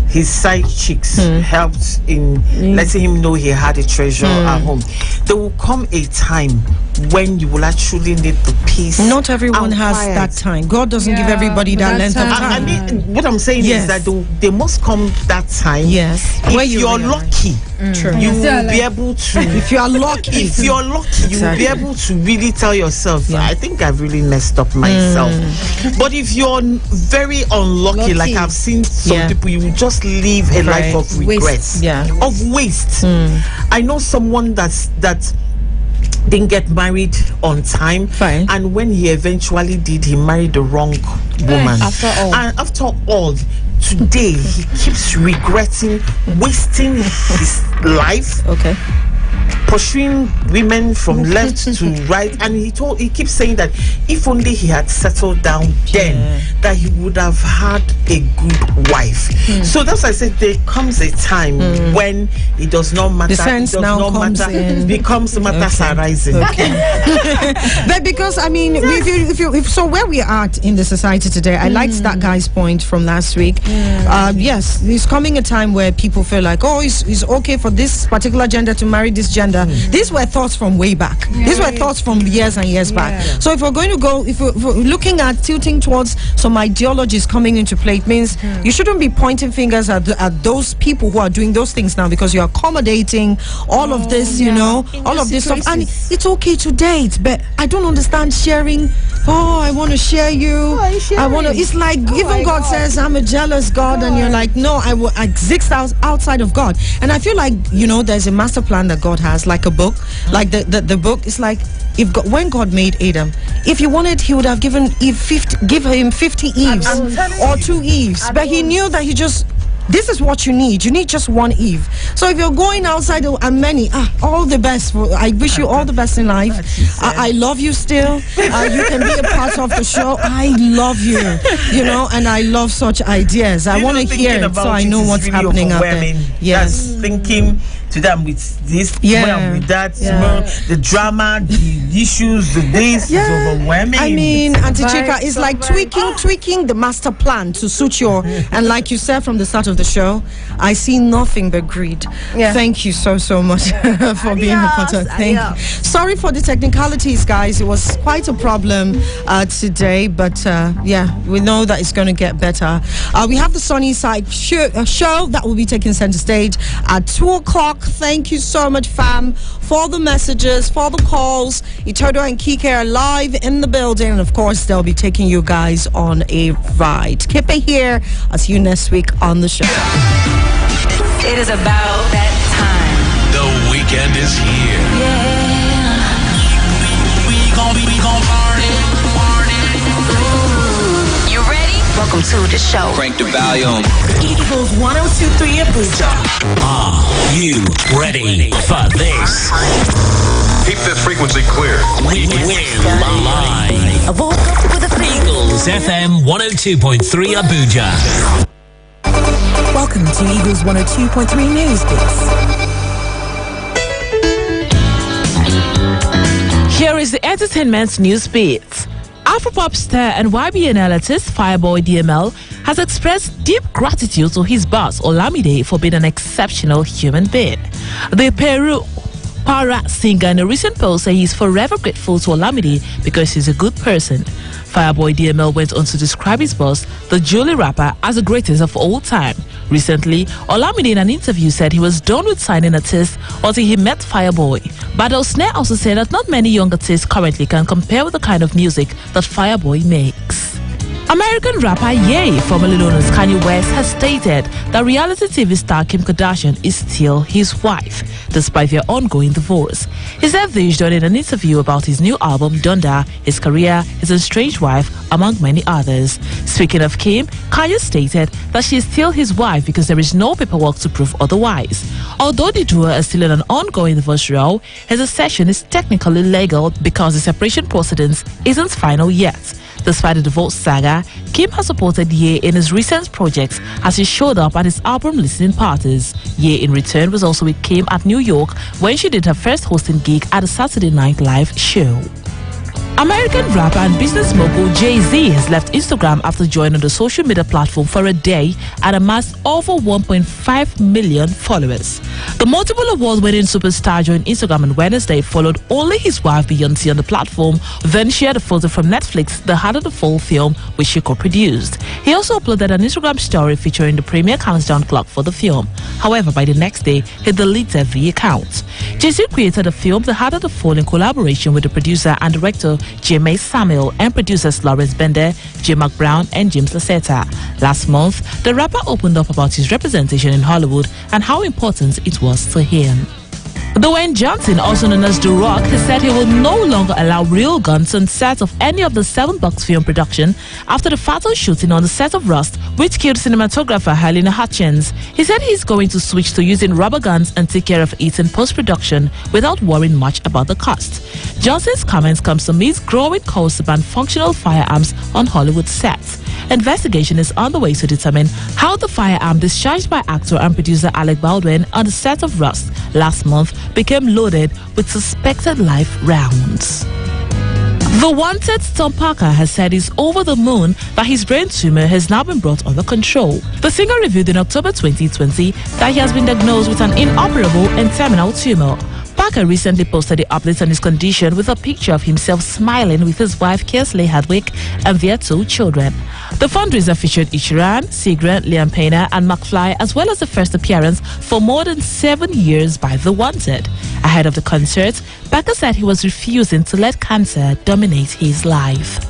his side chicks helped in letting him know he had a treasure at home. There will come a time when you will actually need the peace. Not everyone has that time. God doesn't give everybody that length of time. I mean, what I'm saying is that there must come that time. Yes. If Where you're lucky, you will be able to. If you are lucky, you will be able to really tell yourself, I think I've really messed up myself. But if you're very unlucky, like I've seen some people, you will just live a life of regrets, of waste. I know someone that didn't get married on time, and when he eventually did, he married the wrong woman. And after all, today he keeps regretting wasting his life pursuing women from left to right, and he keeps saying that if only he had settled down then, that he would have had a good wife. So that's why I said there comes a time when it does not matter. The sense now comes in. Becomes matters arising. But because I mean, if so, where we are at in the society today, I liked that guy's point from last week. Yes, there's coming a time where people feel like, oh, it's okay for this particular gender to marry this gender. These were thoughts from way back. These were thoughts from years and years back. So if we're going to go, if we're looking at tilting towards some ideologies coming into play, it means you shouldn't be pointing fingers at those people who are doing those things now, because you're accommodating all of this, you know, all of this stuff. And it's okay to date, but I don't understand sharing. Oh, I want to share you. I want to. It's like even God says, I'm a jealous God, and you're like, no, I exist outside of God. And I feel like, you know, there's a master plan that God has, like a book, like the book is like, if God, when God made Adam, if he wanted, he would have given him 50 Eves or 2 Eves, but he knew that this is what you need. You need just 1 Eve. So if you're going outside and many, all the best. I wish you all the best in life. I love you still. You can be a part of the show. I love you, you know, and I love such ideas. I want to hear it so I know what's really happening out there. Yes. That's thinking to them with this, with that, the drama, the issues, the days is overwhelming. I mean, Auntie Chika, it's like tweaking the master plan to suit your, and like you said from the start of the show, I see nothing but greed. Thank you so much for being a part of. Thank you. Sorry for the technicalities, guys. It was quite a problem today, but we know that it's going to get better. We have the Sunny Side show that will be taking center stage at 2 o'clock. Thank you so much, fam, for the messages, for the calls. Itodo and Kike are live in the building, and of course they'll be taking you guys on a ride. Keep it here. I'll see you next week on the show. It is about that time. The weekend is here. We gon' party. You ready? Welcome to the show. Crank the volume. Eagles 102.3 Abuja. Are you ready for this? Keep this frequency clear. We're live. I woke up with a feeling. EaglesFM 102.3 Abuja. Welcome to Eagles 102.3 News Beats. Here is the entertainment news beat. Afropop star and YBN artist Fireboy DML has expressed deep gratitude to his boss Olamide for being an exceptional human being. The Para singer in a recent post said he's forever grateful to Olamide because he's a good person. Fireboy DML went on to describe his boss, the Julie rapper, as the greatest of all time. Recently, Olamide in an interview said he was done with signing artists until he met Fireboy. Badal Snare also said that not many young artists currently can compare with the kind of music that Fireboy makes. American rapper Ye, formerly known as Kanye West, has stated that reality TV star Kim Kardashian is still his wife, despite their ongoing divorce. He said this during an interview about his new album, Donda, his career, his estranged wife, among many others. Speaking of Kim, Kanye stated that she is still his wife because there is no paperwork to prove otherwise. Although the duo is still in an ongoing divorce row, his accession is technically legal because the separation proceedings isn't final yet. Despite the divorce saga, Kim has supported Ye in his recent projects as he showed up at his album listening parties. Ye, in return, was also with Kim at New York when she did her first hosting gig at a Saturday Night Live show. American rapper and business mogul Jay-Z has left Instagram after joining the social media platform for a day and amassed over 1.5 million followers. The multiple award-winning superstar joined Instagram on Wednesday, followed only his wife Beyonce on the platform, then shared a photo from Netflix, the Harder to Fall film, which she co-produced. He also uploaded an Instagram story featuring the premiere countdown clock for the film. However, by the next day, he deleted the account. Jay-Z created the film The Harder to Fall in collaboration with the producer and director Jimmy Samuel and producers Lawrence Bender, Jim McBrown, and James Laseta. Last month, the rapper opened up about his representation in Hollywood and how important it was to him. Dwayne Johnson, also known as The Rock, has said he will no longer allow real guns on set of any of the 7 Bucks film production after the fatal shooting on the set of Rust, which killed cinematographer Helena Hutchins. He said he's going to switch to using rubber guns and take care of it in post-production without worrying much about the cost. Johnson's comments comes amidst growing calls to ban functional firearms on Hollywood sets. Investigation is underway to determine how the firearm discharged by actor and producer Alec Baldwin on the set of Rust last month became loaded with suspected live rounds. The Wanted Tom Parker has said he's over the moon that his brain tumor has now been brought under control. The singer revealed in October 2020 that he has been diagnosed with an inoperable and terminal tumor. Parker recently posted the update on his condition with a picture of himself smiling with his wife Kearsley Hardwick and their 2 children. The fundraiser featured Ichiran, Sigrid, Liam Payne, and McFly, as well as the first appearance for more than 7 years by The Wanted. Ahead of the concert, Parker said he was refusing to let cancer dominate his life.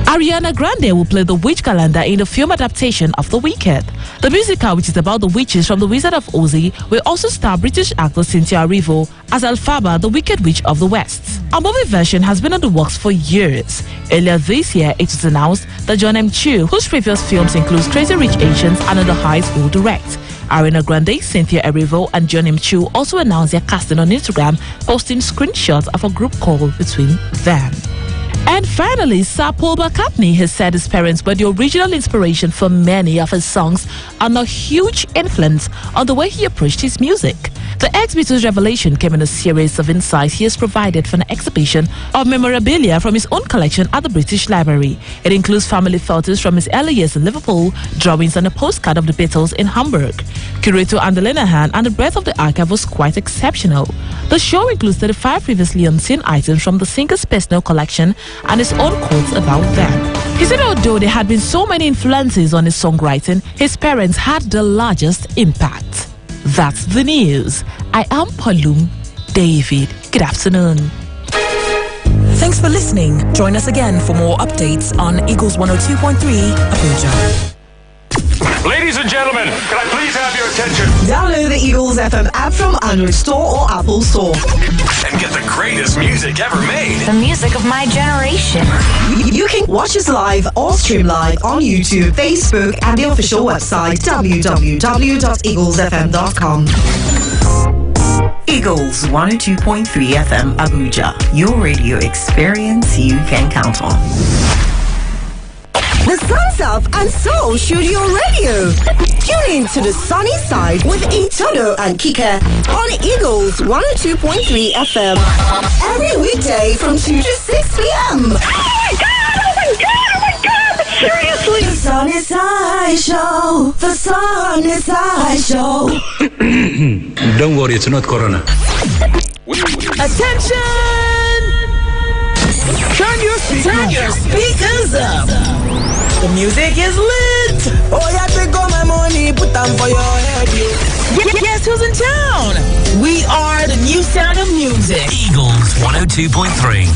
Ariana Grande will play the witch calendar in the film adaptation of The Wicked. The musical, which is about the witches from The Wizard of Oz, will also star British actor Cynthia Erivo as Elphaba, the Wicked Witch of the West. A movie version has been in the works for years. Earlier this year, it was announced that John M. Chu, whose previous films include Crazy Rich Asians and In the Heights, will direct. Ariana Grande, Cynthia Erivo, and John M. Chu also announced their casting on Instagram, posting screenshots of a group call between them. And finally, Sir Paul McCartney has said his parents were the original inspiration for many of his songs and a huge influence on the way he approached his music. The ex-Beatles revelation came in a series of insights he has provided for an exhibition of memorabilia from his own collection at the British Library. It includes family photos from his early years in Liverpool, drawings and a postcard of the Beatles in Hamburg. Curator Andy Linehan and the breadth of the archive was quite exceptional. The show includes 35 previously unseen items from the singer's personal collection and his own quotes about them. He said although there had been so many influences on his songwriting, his parents had the largest impact. That's the news. I am Palum David. Good afternoon. Thanks for listening. Join us again for more updates on Eagles 102.3 Abuja. Ladies and gentlemen, can I please have your attention? Download the Eagles FM app from Android Store or Apple Store. And get the greatest music ever made. The music of my generation. You can watch us live or stream live on YouTube, Facebook, and the official website www.eaglesfm.com. Eagles 102.3 FM Abuja, your radio experience you can count on. The sun's up and so should your radio. Tune in to the sunny side with Itodo and Kike on Eagles 102.3 FM. Every weekday from 2 to 6 p.m. Oh my God, seriously. The sun is high show. The sun is high show. Don't worry, it's not Corona. Attention! Turn your speakers up. The music is lit. Oh, yeah, take all my money, put them for your head. Guess who's in town? We are the new sound of music. Eagles 102.3.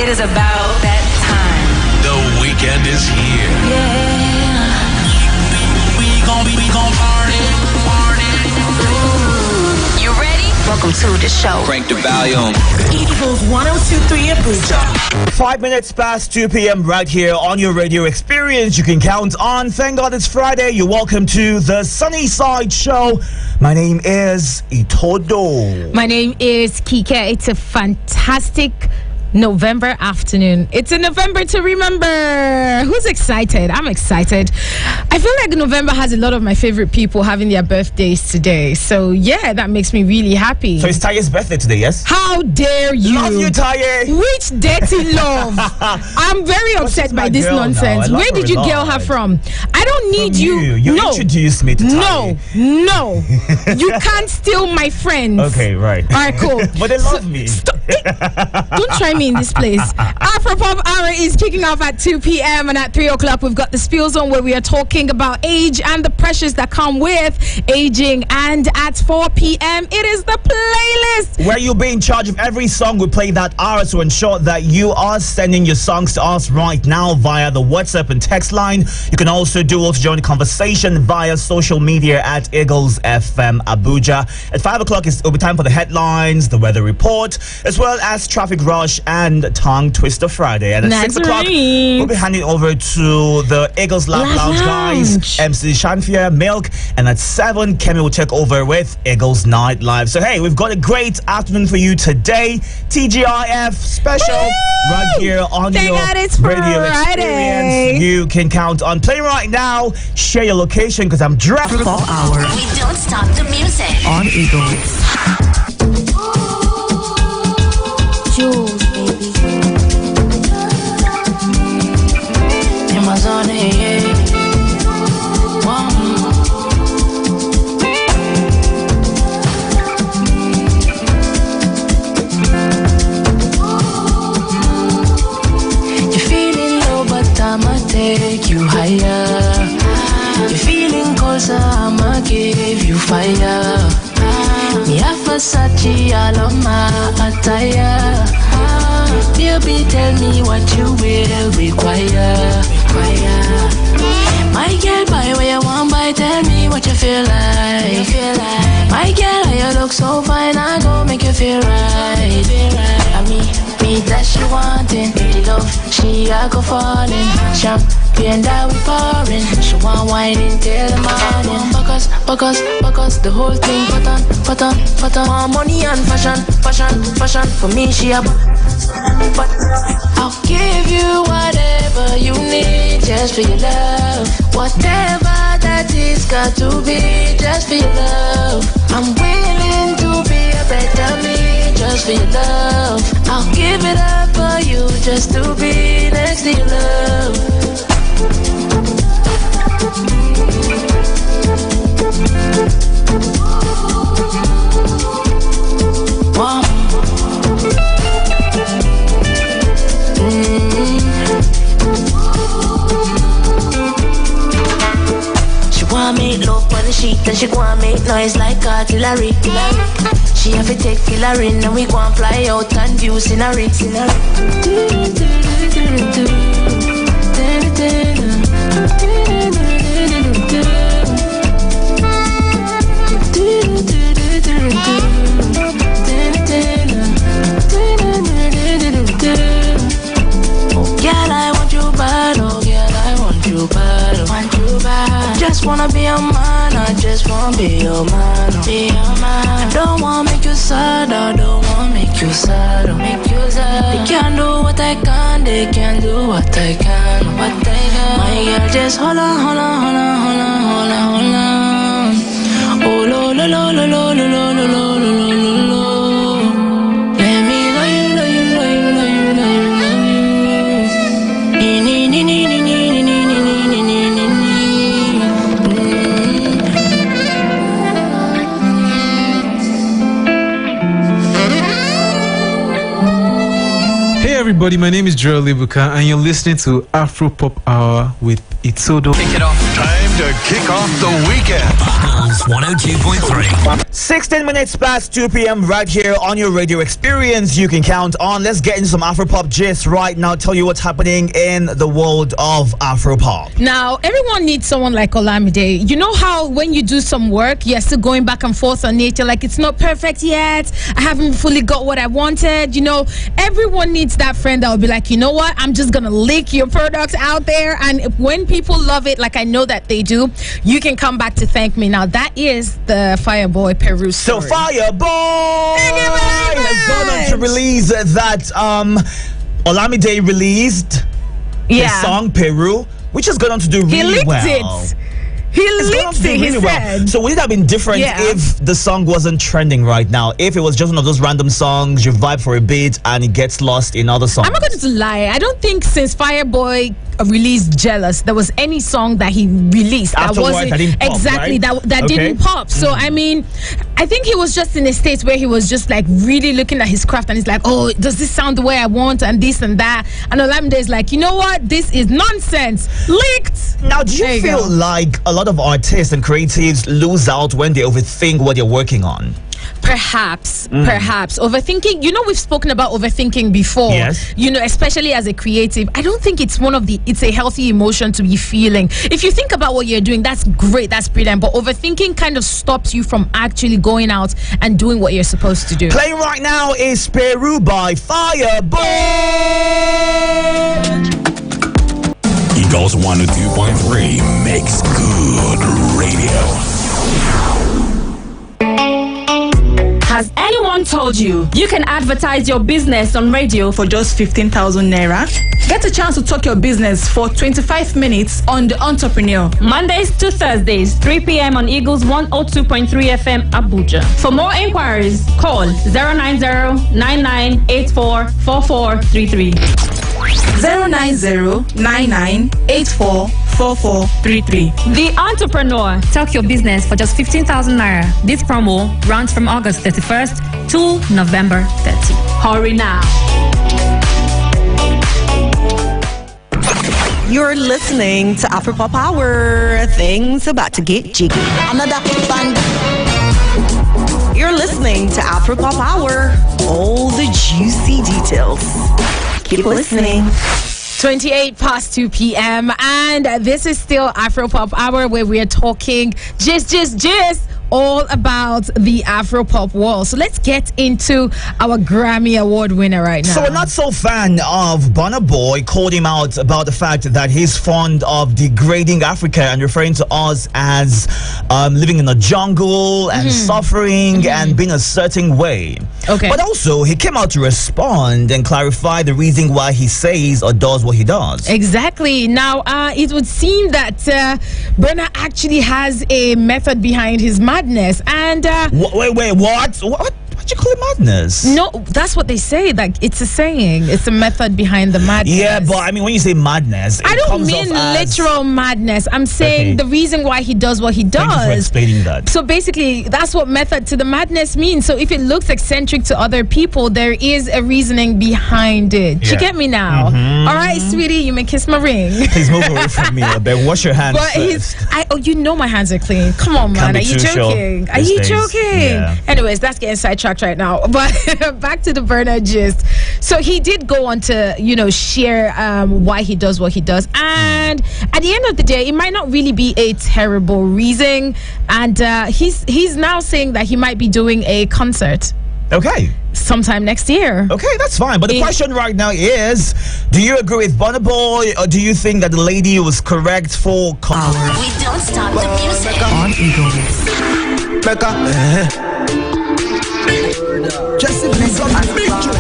It is about that time. The weekend is here. We gon' party. You ready? Welcome to the show. Crank the volume. Eagles 102.3 Abuja. 5 minutes past 2 p.m. right here on your radio experience you can count on. Thank God it's Friday. You're welcome to the Sunny Side Show. My name is Itodo. My name is Kike. It's a fantastic November afternoon. It's a November to remember. Who's excited? I'm excited. I feel like November has a lot of my favorite people having their birthdays today. So yeah, that makes me really happy. So it's Taye's birthday today, yes? How dare you? Love you, Taye. Which dirty love? I'm very upset by this nonsense. Where did you get her from? I don't need you. You introduced me to Taye. No. You can't steal my friends. Okay, right. All right, cool. But they love me. Don't try me in this place. Afropop Hour is kicking off at 2 p.m. and at 3 o'clock we've got the Spill Zone where we are talking about age and the pressures that come with aging. And at 4 p.m. it is the playlist where you'll be in charge of every song we play that hour to ensure that you are sending your songs to us right now via the WhatsApp and text line. You can also join the conversation via social media at EaglesFM Abuja. At 5 o'clock it'll be time for the headlines, the weather report, as well as traffic rush and tongue twister Friday. And at 6 o'clock we'll be handing over to the Eagles Lounge guys, MC Shanfia, Milk, and at 7 Kemi will take over with Eagles Night Live. So hey, we've got a great afternoon for you today. TGIF special right here on your radio experience. You can count on playing right now. Share your location because I'm driving. We don't stop the music. On Eagles. Jules, baby. Amazon, hey. You're feeling low, but I'ma take you higher. You're feeling cold, so I'ma give you fire. Me have Versace all on my attire. Baby, tell me what you will require. My girl, buy what you want, buy. Tell me what you feel like. My girl, you look so fine, I gon' make you feel right. I mean, me that she wantin', me love, she I go fallin'. Champagne that we pouring, she want wine until the morning. Because the whole thing put on. More money and fashion. For me, she a. But I'll give you whatever you need, just for your love. Whatever that is got to be, just for your love. I'm willing to be a better me, just for your love. I'll give it up for you, just to be next to your love. She want make love on the sheet and she want make noise like artillery. She have to take killer in and we go and fly out and view scenery. Just wanna be a man, I just wanna be your man. I don't wanna make you sad, I don't wanna make you sad. They can't do what I can, they can't do what I can. My girl, just hold on. Oh, lo, lo, lo, lo, lo, lo, lo, lo, lo, lo, lo. Let me love you. everybody, my name is Joel Libuka, and you're listening to Afro Pop Hour with Itodo. Kick it off. Time to kick off the weekend. 102.3. 16 minutes past 2 p.m. right here on your radio experience. You can count on. Let's get into some Afropop gist right now. Tell you what's happening in the world of Afropop. Now, everyone needs someone like Olamide. You know how when you do some work, you're still going back and forth on it. You're like, it's not perfect yet. I haven't fully got what I wanted. You know, everyone needs that friend that will be like, you know what, I'm just gonna leak your products out there, and when people love it, like I know that they do, you can come back to thank me. Now that is the Fireboy Peru story. So Fireboy has gone on to release that Olamide released his song Peru, which has gone on to do really well. He leaked it, he said. So would it have been different if the song wasn't trending right now? If it was just one of those random songs, you vibe for a bit and it gets lost in other songs? I'm not going to lie. I don't think since Fireboy released Jealous, there was any song that he released that wasn't that didn't pop, exactly right? that didn't pop. So I mean, I think he was just in a state where he was just like really looking at his craft and he's like, oh, does this sound the way I want and this and that? And Olamide is like, you know what? This is nonsense. Leaked. Now, do you feel like a lot of artists and creatives lose out when they overthink what they're working on? Perhaps overthinking. You know, we've spoken about overthinking before. Yes. You know, especially as a creative, I don't think it's it's a healthy emotion to be feeling. If you think about what you're doing, that's great, that's brilliant. But overthinking kind of stops you from actually going out and doing what you're supposed to do. Playing right now is Peru by Fireboy. Eagles 102.3 makes good radio. Has anyone told you you can advertise your business on radio for just 15,000 naira? Get a chance to talk your business for 25 minutes on The Entrepreneur. Mondays to Thursdays, 3 p.m. on Eagles 102.3 FM Abuja. For more inquiries, call 090-9984-4433. 090-9984-4433. The Entrepreneur. Talk your business for just 15,000 naira. This promo runs from August 31st to November 30. Hurry now. You're listening to Afropop Hour. Things about to get jiggy. Another band. You're listening to Afropop Hour. All the juicy details. Keep listening. 28 past 2 p.m. and this is still Afropop Hour, where we are talking just all about the Afropop world. So let's get into our Grammy Award winner right now. So a not so fan of Burna Boy called him out about the fact that he's fond of degrading Africa and referring to us as living in a jungle and suffering and being a certain way. Okay. But also he came out to respond and clarify the reason why he says or does what he does. Exactly. Now, it would seem that Burna actually has a method behind his madness. And wait, what? What you call it madness? No, that's what they say. Like, it's a saying. It's a method behind the madness. Yeah, but I mean, when you say madness, I don't mean literal madness. I'm saying the reason why he does what he does. Thank you for explaining that. So basically, that's what method to the madness means. So if it looks eccentric to other people, there is a reasoning behind it. Yeah. You get me now? All right, sweetie, you may kiss my ring. Please move away from me. I beg. Wash your hands first. You know my hands are clean. Come on, man. Are you joking? Are you joking? Yeah. Anyways, that's getting sidetracked right now. But back to the Burna gist. So he did go on to, share why he does what he does. And at the end of the day, it might not really be a terrible reason. And he's now saying that he might be doing a concert. Okay. Sometime next year. Okay, that's fine. But the question right now is, do you agree with Burna Boy, or do you think that the lady was correct for We don't stop the music. On Eagles. Becca. Just a piece of picture.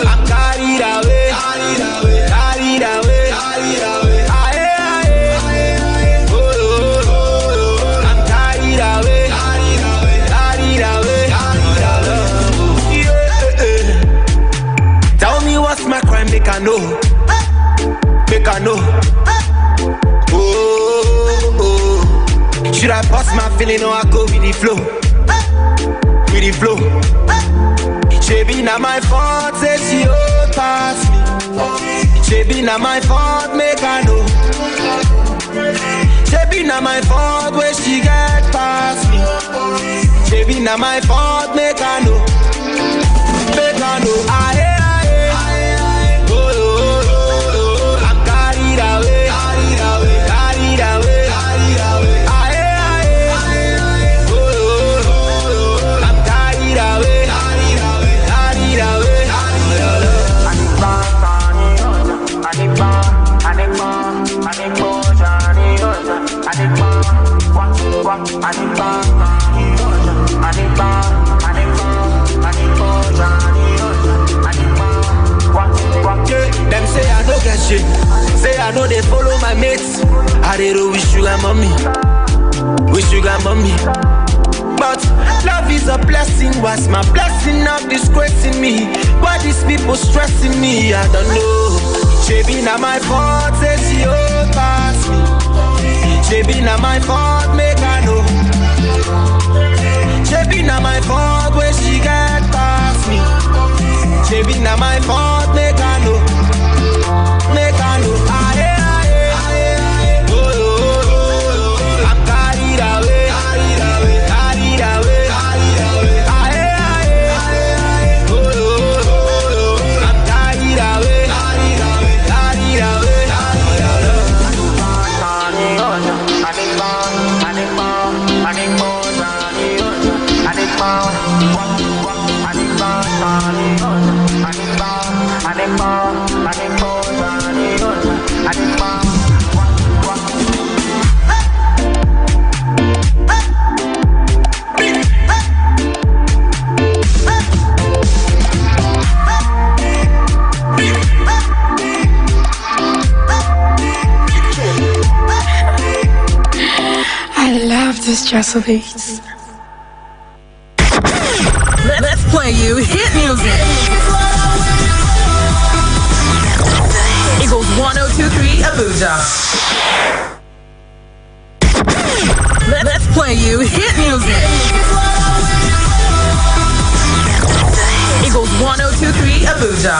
I'm carried away. Tell me what's my crime, make I know. Make I know. Oh. Should I bust my feeling or I go with the flow? With the flow. She be not my fault, say she old past me. She be not my fault, make I know. She be not my fault, where she get past me. She be not my fault, make I know. Make I know. I'm carried away. know they follow my mates. I did with sugar mommy. With sugar mommy. But love is a blessing. What's my blessing not disgracing me? Why these people stressing me? I don't know. Maybe not my fault, say she pass me. Maybe not my fault, make I know. Maybe not my fault, where she get past me. Maybe not my fault, make I know. Make I know. I'm carried away. Carried away. I'm carried away. I love this Jessel beats. Let's play you hit music. Eagles 1023 Abuja. Let's play you hit music. Eagles 1023 Abuja.